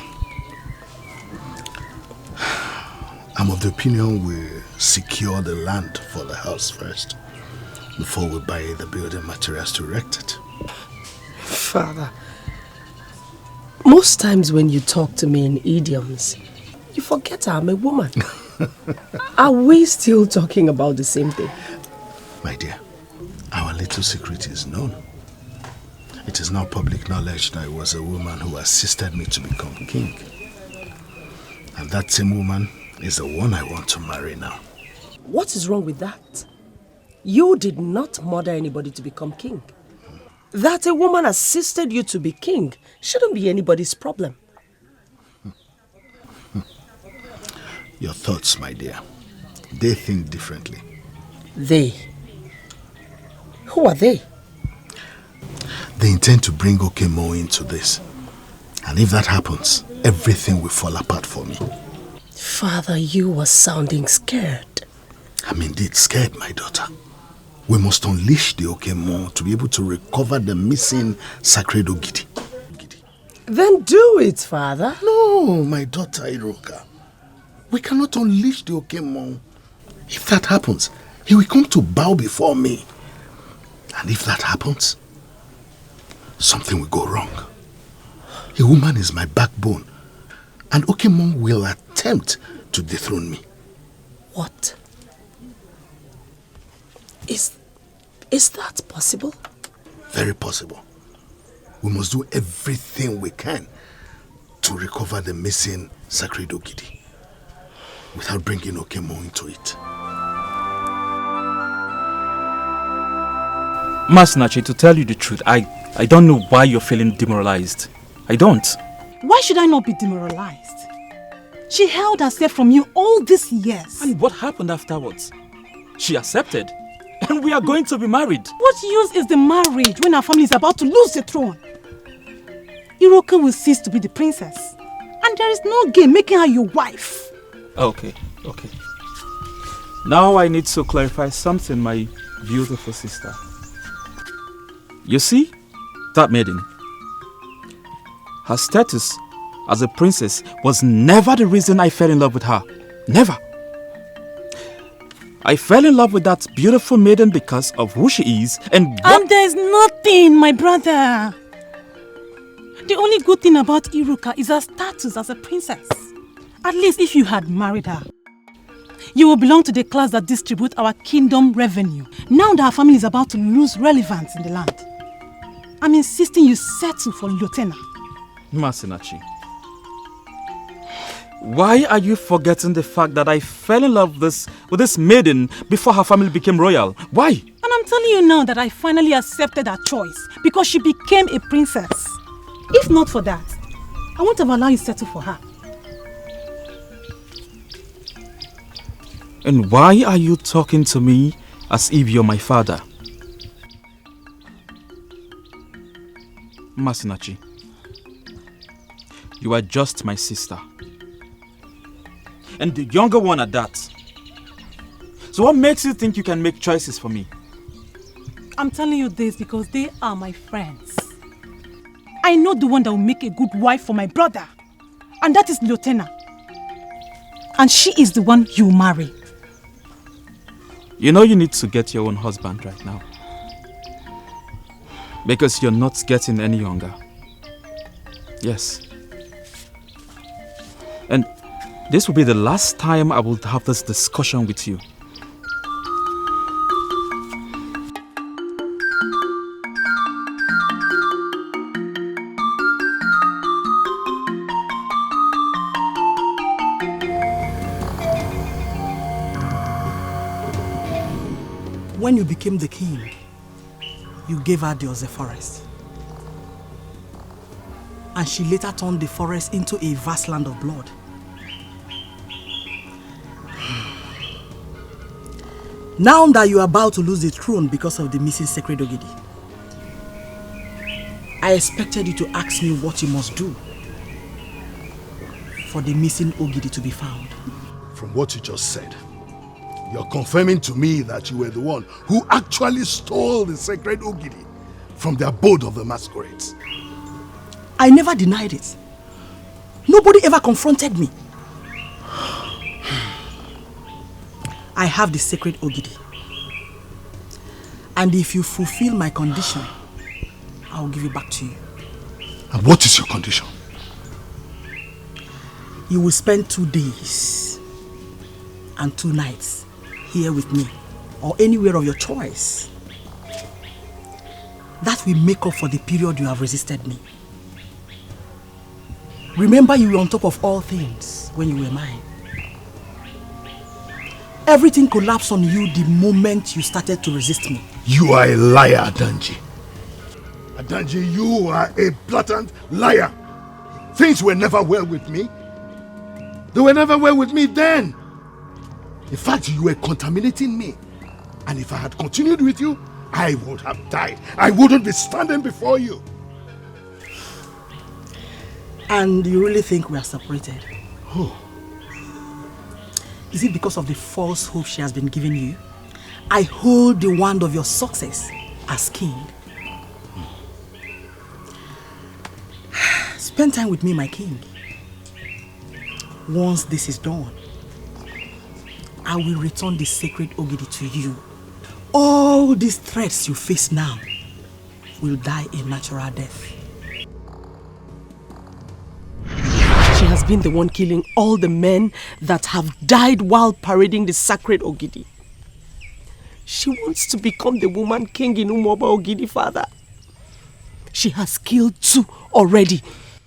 E: I'm of the opinion we secure the land for the house first, before we buy the building materials to erect it.
O: Father, most times when you talk to me in idioms, you forget I'm a woman. Are we still talking about the same thing?
E: My dear, our little secret is known. It is now public knowledge that it was a woman who assisted me to become king. And that same woman is the one I want to marry now.
O: What is wrong with that? You did not murder anybody to become king. That a woman assisted you to be king shouldn't be anybody's problem.
E: Your thoughts, my dear, they think differently.
O: They? Who are they?
E: They intend to bring Okemo into this. And if that happens, everything will fall apart for me.
O: Father, you were sounding scared.
E: I'm indeed scared, my daughter. We must unleash the Okemo to be able to recover the missing sacred Ogidi.
O: Then do it, Father.
E: No, my daughter Iroka. We cannot unleash the Okemo. If that happens, he will come to bow before me. And if that happens, something will go wrong. A woman is my backbone, and Okemo will attempt to dethrone me.
O: What? Is that possible?
E: Very possible. We must do everything we can to recover the missing sacred Ogidi without bringing Okemo into it.
H: Masinachi, to tell you the truth, I don't know why you're feeling demoralized. I don't.
G: Why should I not be demoralized? She held herself from you all these years.
H: And what happened afterwards? She accepted. And we are going to be married.
G: What use is the marriage when our family is about to lose the throne? Iroka will cease to be the princess. And there is no gain making her your wife.
H: Okay. Now I need to clarify something, my beautiful sister. You see, that maiden, her status as a princess was never the reason I fell in love with her. Never. I fell in love with that beautiful maiden because of who she is and
G: there's nothing, my brother. The only good thing about Iruka is her status as a princess. At least if you had married her, you will belong to the class that distribute our kingdom revenue. Now that our family is about to lose relevance in the land, I'm insisting you settle for Lieutenant.
H: Masinachi, why are you forgetting the fact that I fell in love with this maiden before her family became royal? Why?
G: And I'm telling you now that I finally accepted her choice because she became a princess. If not for that, I won't have allowed you to settle for her.
H: And why are you talking to me as if you're my father? Masinachi, you are just my sister. And the younger one at that. So what makes you think you can make choices for me?
G: I'm telling you this because they are my friends. I know the one that will make a good wife for my brother. And that is Lieutenant. And she is the one you marry.
H: You know you need to get your own husband right now. Because you're not getting any younger. Yes. And This will be the last time I will have this discussion with you.
N: When you became the king, you gave her the Oze forest. And she later turned the forest into a vast land of blood. Now that you are about to lose the throne because of the missing sacred Ogidi, I expected you to ask me what you must do for the missing Ogidi to be found.
E: From what you just said, you're confirming to me that you were the one who actually stole the sacred Ogidi from the abode of the masquerades.
N: I never denied it. Nobody ever confronted me. I have the sacred Ogidi. And if you fulfill my condition, I will give it back to you.
E: And what is your condition?
N: You will spend 2 days and 2 nights here with me, or anywhere of your choice. That will make up for the period you have resisted me. Remember, you were on top of all things when you were mine. Everything collapsed on you the moment you started to resist me.
E: You are a liar, Adanji. Adanji, you are a blatant liar. Things were never well with me. They were never well with me then. In fact, you were contaminating me. And if I had continued with you, I would have died. I wouldn't be standing before you.
N: And you really think we are separated?
E: Oh.
N: Is it because of the false hope she has been giving you? I hold the wand of your success as king. Spend time with me, my king. Once this is done, I will return the sacred Ogidi to you. All these threats you face now will die a natural death.
O: She has been the one killing all the men that have died while parading the sacred Ogidi. She wants to become the woman king in Umoba Ogidi, father. She has killed 2 already,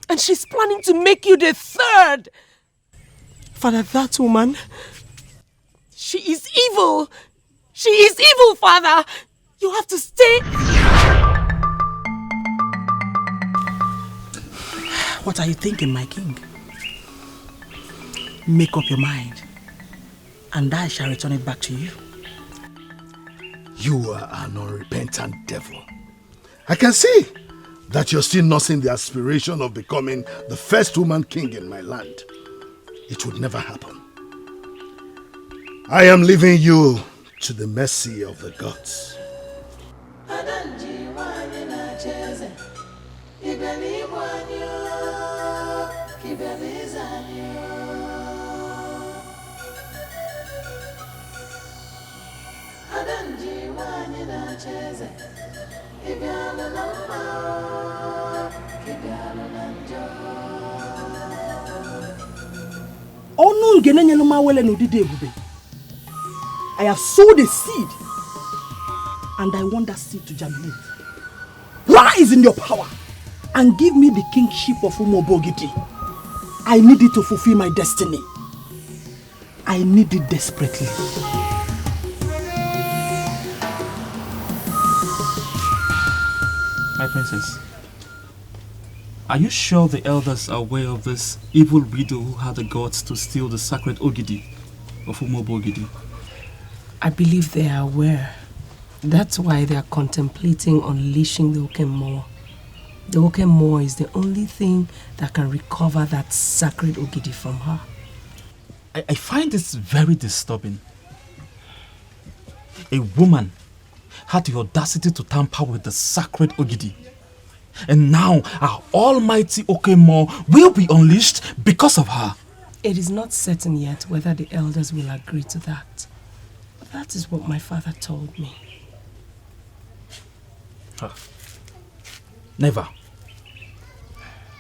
O: and she's planning to make you the 3rd. Father, that woman, she is evil. She is evil, father. You have to stay.
N: What are you thinking, my king? Make up your mind, and I shall return it back to you.
E: You are an unrepentant devil. I can see that you're still nursing the aspiration of becoming the first woman king in my land. It would never happen. I am leaving you to the mercy of the gods.
N: I have sowed a seed, and I want that seed to germinate. Rise in your power and give me the kingship of Umobogidi. I need it to fulfill my destiny. I need it desperately.
H: My princess, are you sure the elders are aware of this evil widow who had the guts to steal the sacred Ogidi of Umobo Ogidi?
O: I believe they are aware. That's why they are contemplating unleashing the Okemmoor. The Okemmoor is the only thing that can recover that sacred Ogidi from her.
H: I find this very disturbing. A woman had the audacity to tamper with the sacred Ogidi. And now our almighty Okemmoor will be unleashed because of her.
O: It is not certain yet whether the elders will agree to that. That is what my father told me.
H: Never.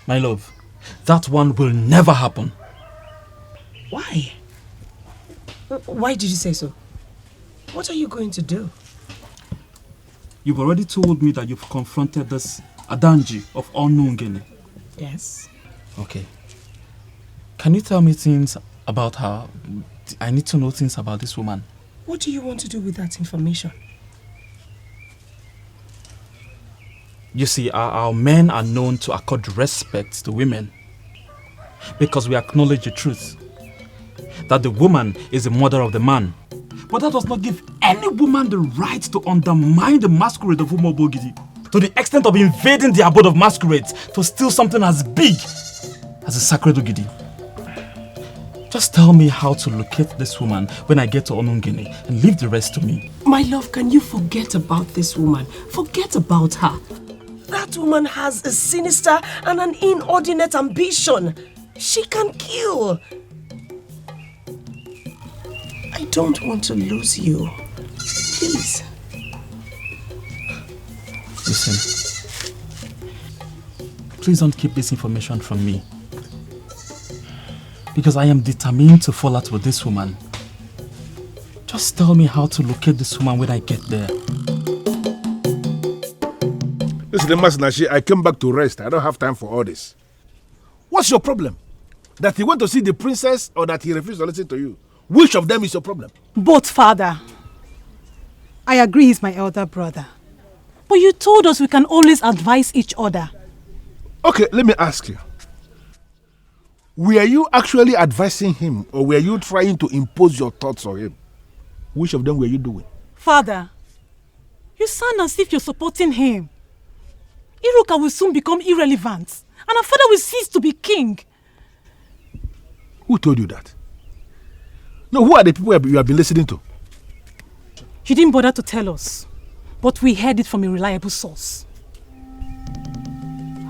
H: My love, that one will never happen.
O: Why? Why did you say so? What are you going to do?
H: You've already told me that you've confronted this Adanji of unknown Guinea.
O: Yes.
H: Okay. Can you tell me things about her? I need to know things about this woman.
O: What do you want to do with that information?
H: You see, our men are known to accord respect to women because we acknowledge the truth that the woman is the mother of the man. But that does not give any woman the right to undermine the masquerade of Umobogidi to the extent of invading the abode of masquerades to steal something as big as a sacred Ogidi. Just tell me how to locate this woman when I get to Onungini and leave the rest to me.
O: My love, can you forget about this woman? Forget about her. That woman has a sinister and an inordinate ambition. She can kill. I don't want to lose you. Please.
H: Listen. Please don't keep this information from me. Because I am determined to fall out with this woman. Just tell me how to locate this woman when I get there.
K: Listen, Masinashi, I came back to rest. I don't have time for all this. What's your problem? That he went to see the princess or that he refused to listen to you? Which of them is your problem?
G: Both, father. I agree he's my elder brother. But you told us we can always advise each other.
K: Okay, let me ask you. Were you actually advising him or were you trying to impose your thoughts on him? Which of them were you doing?
G: Father, you sound as if you're supporting him. Iruka will soon become irrelevant and our father will cease to be king.
K: Who told you that? No, who are the people you have been listening to?
G: You didn't bother to tell us, but we heard it from a reliable source.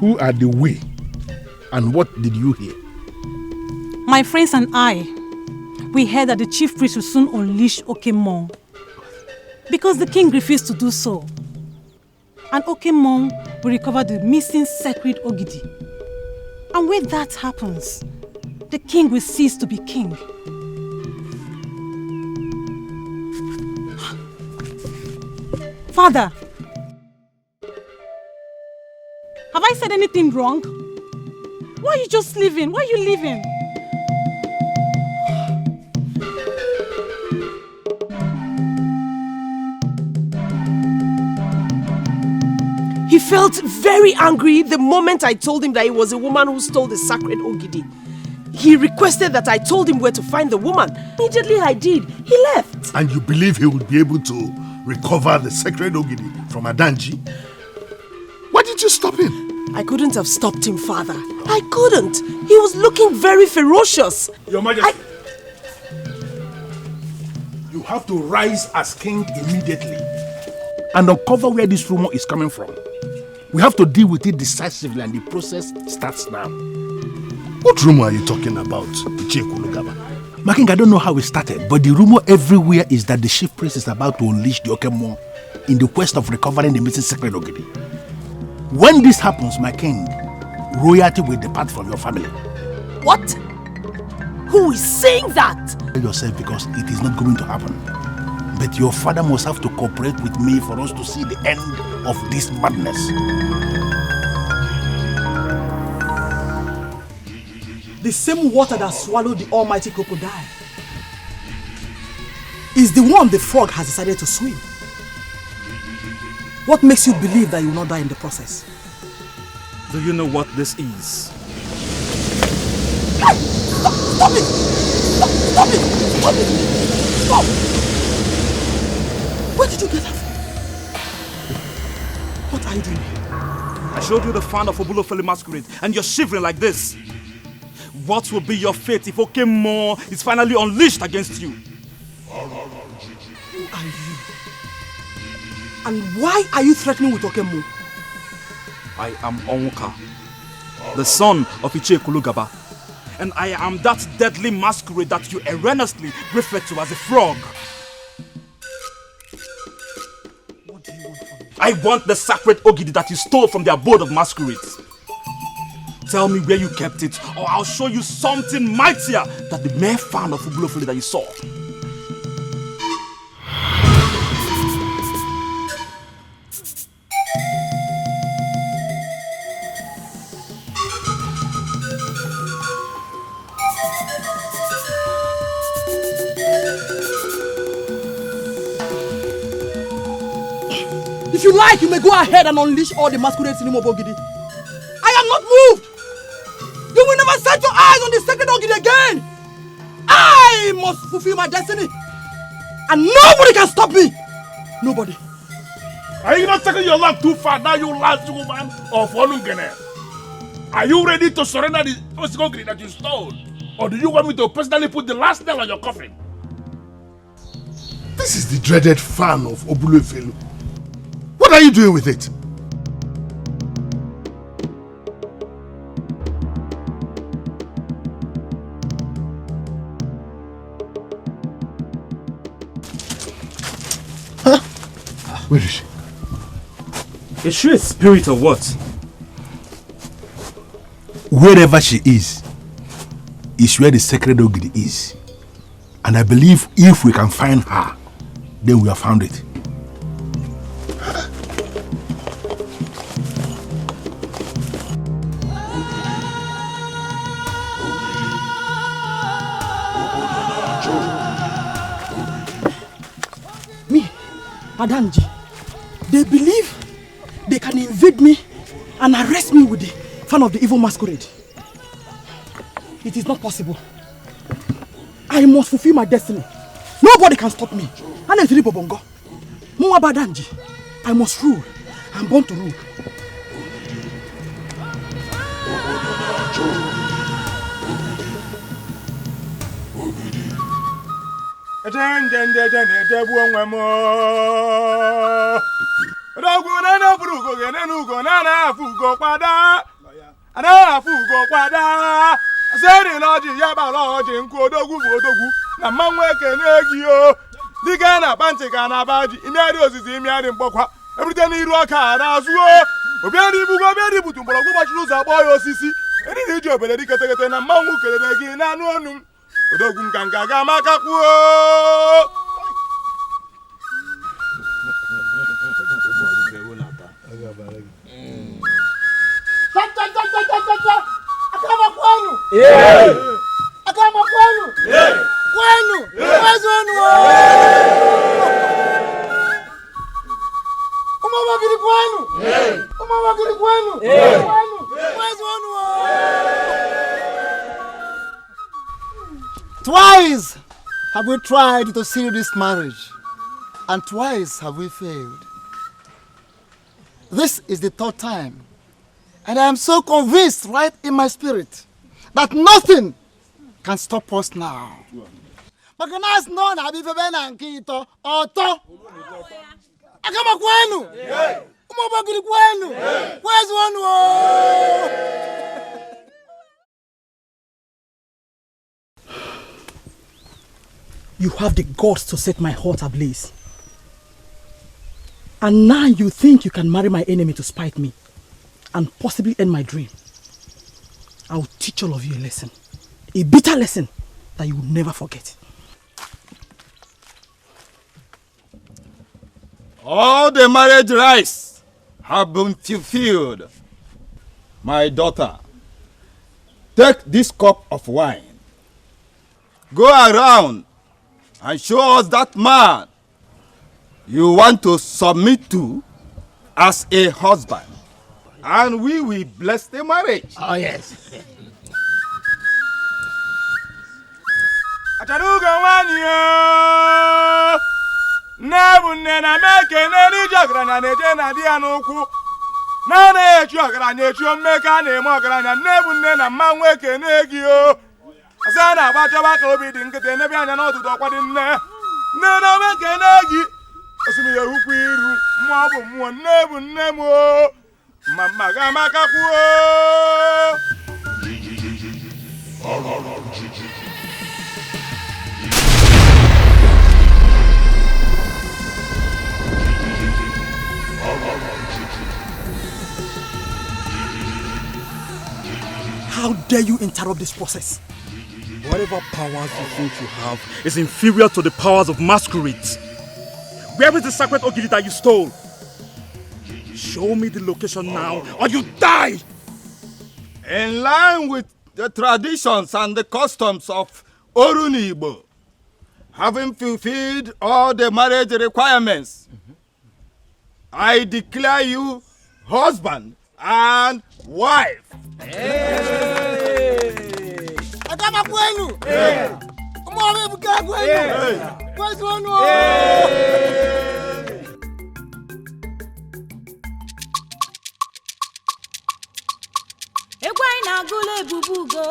K: Who are the we? And what did you hear?
G: My friends and I, we heard that the chief priest will soon unleash Okemon because the king refused to do so. And Okemon will recover the missing sacred Ogidi. And when that happens, the king will cease to be king. Father, have I said anything wrong? Why are you just leaving? Why are you leaving?
O: He felt very angry the moment I told him that it was a woman who stole the sacred Ogidi. He requested that I told him where to find the woman. Immediately I did. He left.
K: And you believe he would be able to recover the sacred Ogidi from Adanji? Why did you stop him?
O: I couldn't have stopped him, father. I couldn't. He was looking very ferocious.
K: Your Majesty. You have to rise as king immediately and uncover where this rumor is coming from. We have to deal with it decisively and the process starts now. What rumor are you talking about, Ichekulugaba? My king, I don't know how it started, but the rumor everywhere is that the chief priest is about to unleash the Okemon in the quest of recovering the missing sacred Ogidi. When this happens, my king, royalty will depart from your family.
O: What? Who is saying that?
K: Tell yourself because it is not going to happen. But your father must have to cooperate with me for us to see the end of this madness.
N: The same water that swallowed the almighty crocodile is the one the frog has decided to swim. What makes you believe that you will not die in the process?
H: Do you know what this is?
N: Stop it! Stop it! Stop it! Stop! Where did you get that from? What are you doing?
H: I showed you the fan of Obulofele masquerade and you're shivering like this. What will be your fate if Okemon is finally unleashed against you?
N: Who are you? And why are you threatening with Okemon?
H: I am Onwuka, the son of Ichekulugaba, and I am that deadly masquerade that you erroneously refer to as a frog.
N: What do you want from me?
H: I want the sacred Ogidi that you stole from the abode of masquerades.
J: Tell me where you kept it, or I'll show you something mightier than the mere fan of Ubulofele that you saw.
N: If you like, you may go ahead and unleash all the masquerades in Umobogidi. I am not moved. You will never set your eyes on the sacred Ogidi again. I must fulfill my destiny. And nobody can stop me. Nobody.
E: Are you not taking your luck too far now, you last woman of Onungene? Are you ready to surrender the Ogidi that you stole? Or do you want me to personally put the last nail on your coffin?
K: This is the dreaded fan of Ubulofele. What are you doing with it?
J: Huh?
K: Where is she?
J: Is she a spirit or what?
K: Wherever she is where the sacred Ogidi is. And I believe if we can find her, then we have found it.
N: Adanji, they believe they can invade me and arrest me with the fan of the evil masquerade. It is not possible. I must fulfill my destiny. Nobody can stop me. And if Bongo, Adanji, I must rule. I'm born to rule.
M: Twice have we tried to seal this marriage, and twice have we failed. This is the third time, and I am so convinced right in my spirit that nothing can stop us now. Maganas no na bifebe na nkito oto. Akama kwenu. Umobagiri kwenu. Where's one?
N: You have the guts to set my heart ablaze. And now you think you can marry my enemy to spite me and possibly end my dream. I will teach all of you a lesson. A bitter lesson that you will never forget.
I: All the marriage rites have been fulfilled. My daughter, take this cup of wine. Go around and show us that man you want to submit to as a husband. And we will bless the marriage.
Q: Oh, yes.
N: How dare you interrupt this process?
J: Whatever powers you think you have is inferior to the powers of masquerades. Where is the sacred ogidi that you stole? Show me the location now, or you die!
I: In line with the traditions and the customs of Orunibo, having fulfilled all the marriage requirements, I declare you husband and wife.
A: Egwu anyị na-agụla Ebube Ugo.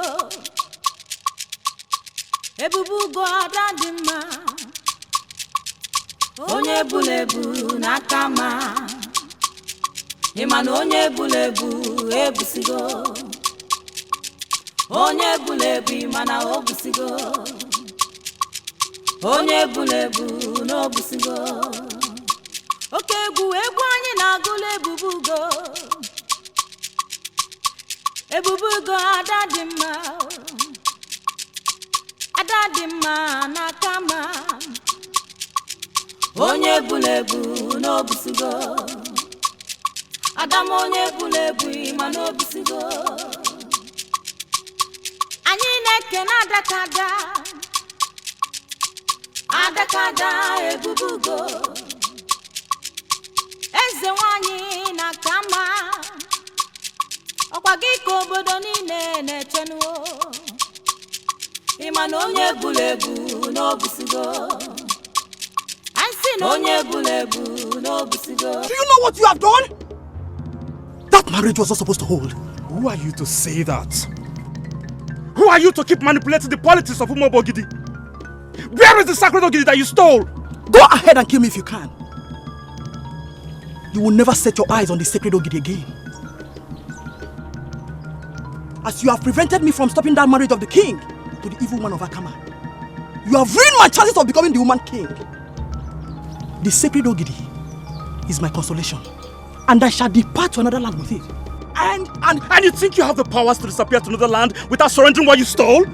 A: Ebube Ugo ada dị mma. Onye bụla ebu n'aka ma. Ị ma na onye bụla ebu ebusigo. Onye bụla ebu ị ma na o busigo. Onye bụla ebu n'obusigo. Oke egwu anyị na-agụla Ebube Ugo. Ebube Ugo ada dị mma. Ada dị mma n'aka ma. Onye bụla ebu n'obusigo. Adam onye bụla ebu ị ma n'obusigo. Anyị na-ekene adakada. Adakada Ebube Ugo. Eze nwanyị n'aka ma. Ọkwa gị ka obodo niile na-echenuo. Ị ma na onye bụla ebu n'obusigo. I see na onye bụla ebu n'obusigo.
N: Do you know what you have done? That marriage was not supposed to hold.
J: Who are you to say that? Who are you to keep manipulating the politics of Umobo Ogidi? Where is the sacred Ogidi that you stole?
N: Go ahead and kill me if you can. You will never set your eyes on the sacred Ogidi again. As you have prevented me from stopping that marriage of the king to the evil woman of Akama, you have ruined my chances of becoming the woman king. The sacred Ogidi is my consolation, and I shall depart to another land with it.
J: And you think you have the powers to disappear to another land without surrendering what you stole?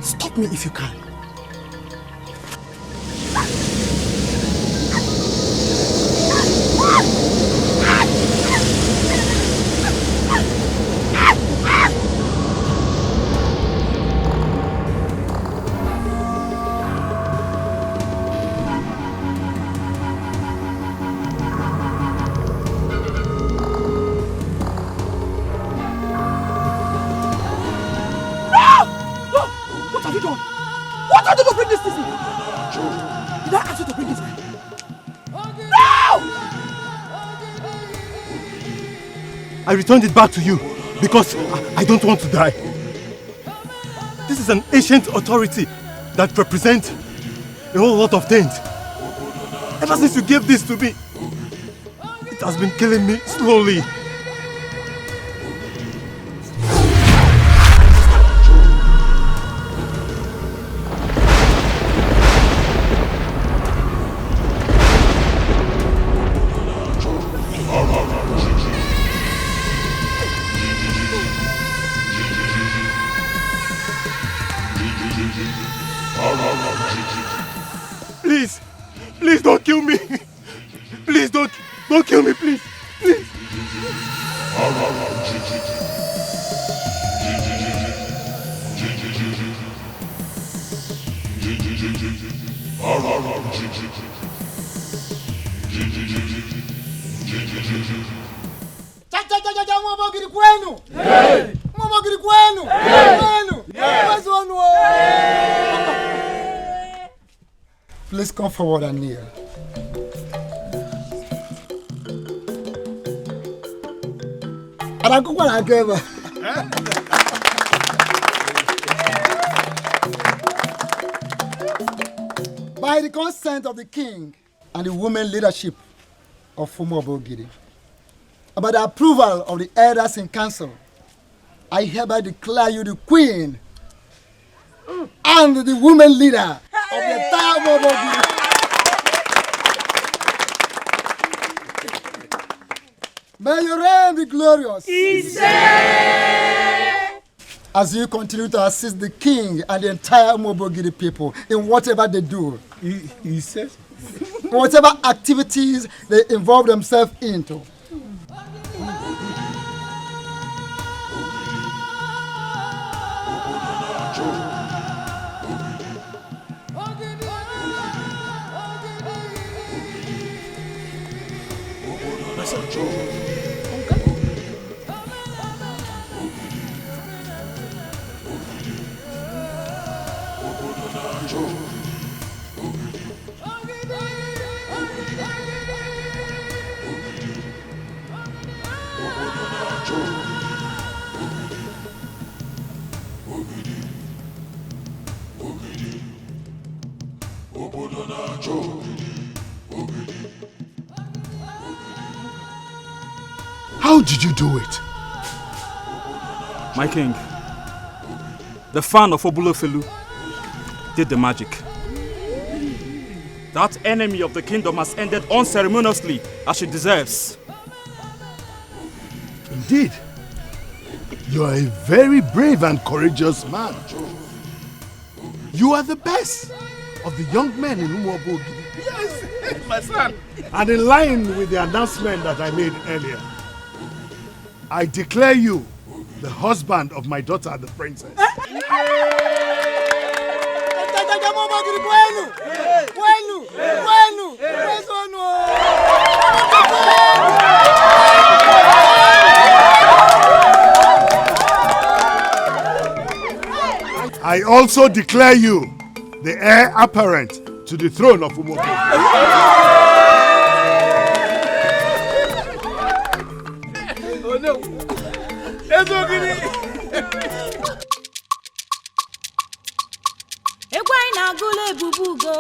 N: Stop me if you can.
L: I returned it back to you because I don't want to die. This is an ancient authority that represents a whole lot of things. Ever since you gave this to me, it has been killing me slowly. Please don't kill me. Please don't kill me, please. Please.
M: Chacha, mwabogiri kwenu. Mwabogiri kwenu. Kwenu. Please come forward and kneel. By the consent of the king and the women leadership of Umobogiri, by the approval of the elders in council, I hereby declare you the queen and the women leader of the entire Umobogiri. May your reign be glorious.
R: As you continue to assist the king and the entire Umobogiri people in whatever they do.
Q: He says?
R: Whatever activities they involve themselves into.
E: How did you do it?
H: My king, the fan of Obulofelu did the magic. That enemy of the kingdom has ended unceremoniously as she deserves.
E: Indeed. You are a very brave and courageous man. You are the best of the young men in Umobogiri.
Q: Yes, my son. And in line with the announcement that I made earlier,
E: I declare you the husband of my daughter, the princess. I also declare you the heir apparent to the throne of Umobogiri.
Q: Oh no!
A: Egwai na gule Ebube Ego.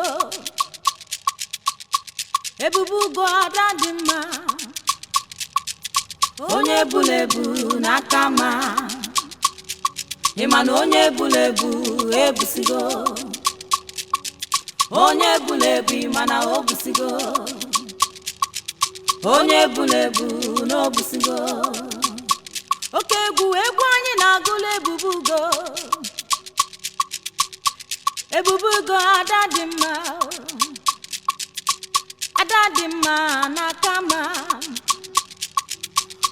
A: Ebube Ego ada dị mma. Onye bulebu n'aka ma. Ịma na onye bulebu ebusigo. Onye bulebu ịma na obusigo. Onye bulebu n'obusigo. Oke egwu anyị na-agụla Ebube Ego. Ebube Ego ada dị mma. Ada dị mma n'aka ma.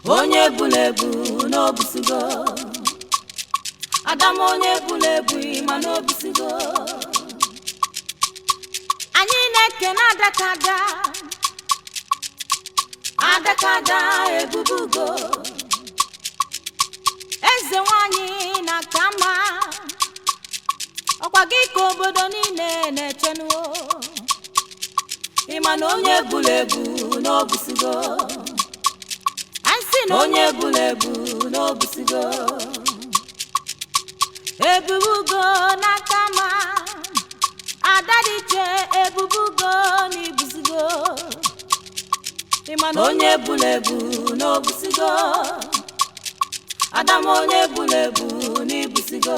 A: Onye bulebu n'obusigo. Adam onye bulebu ịma n'obusigo. Anyị na-ekene adakada. Adakada Ebube Ego. Eze nwanyị na kama. Ọkwa gị ka obodo niile na-echenuo. Ịma na onye bulebu n'obusigo. Anyị sị na onye bulebu n'obusigo. Ebube Ego na kama. Adadiche Ebube Ego n'ibusigo. Ịma na onye bulebu n'obusigo. Adam onye bulebu n'ibusigo.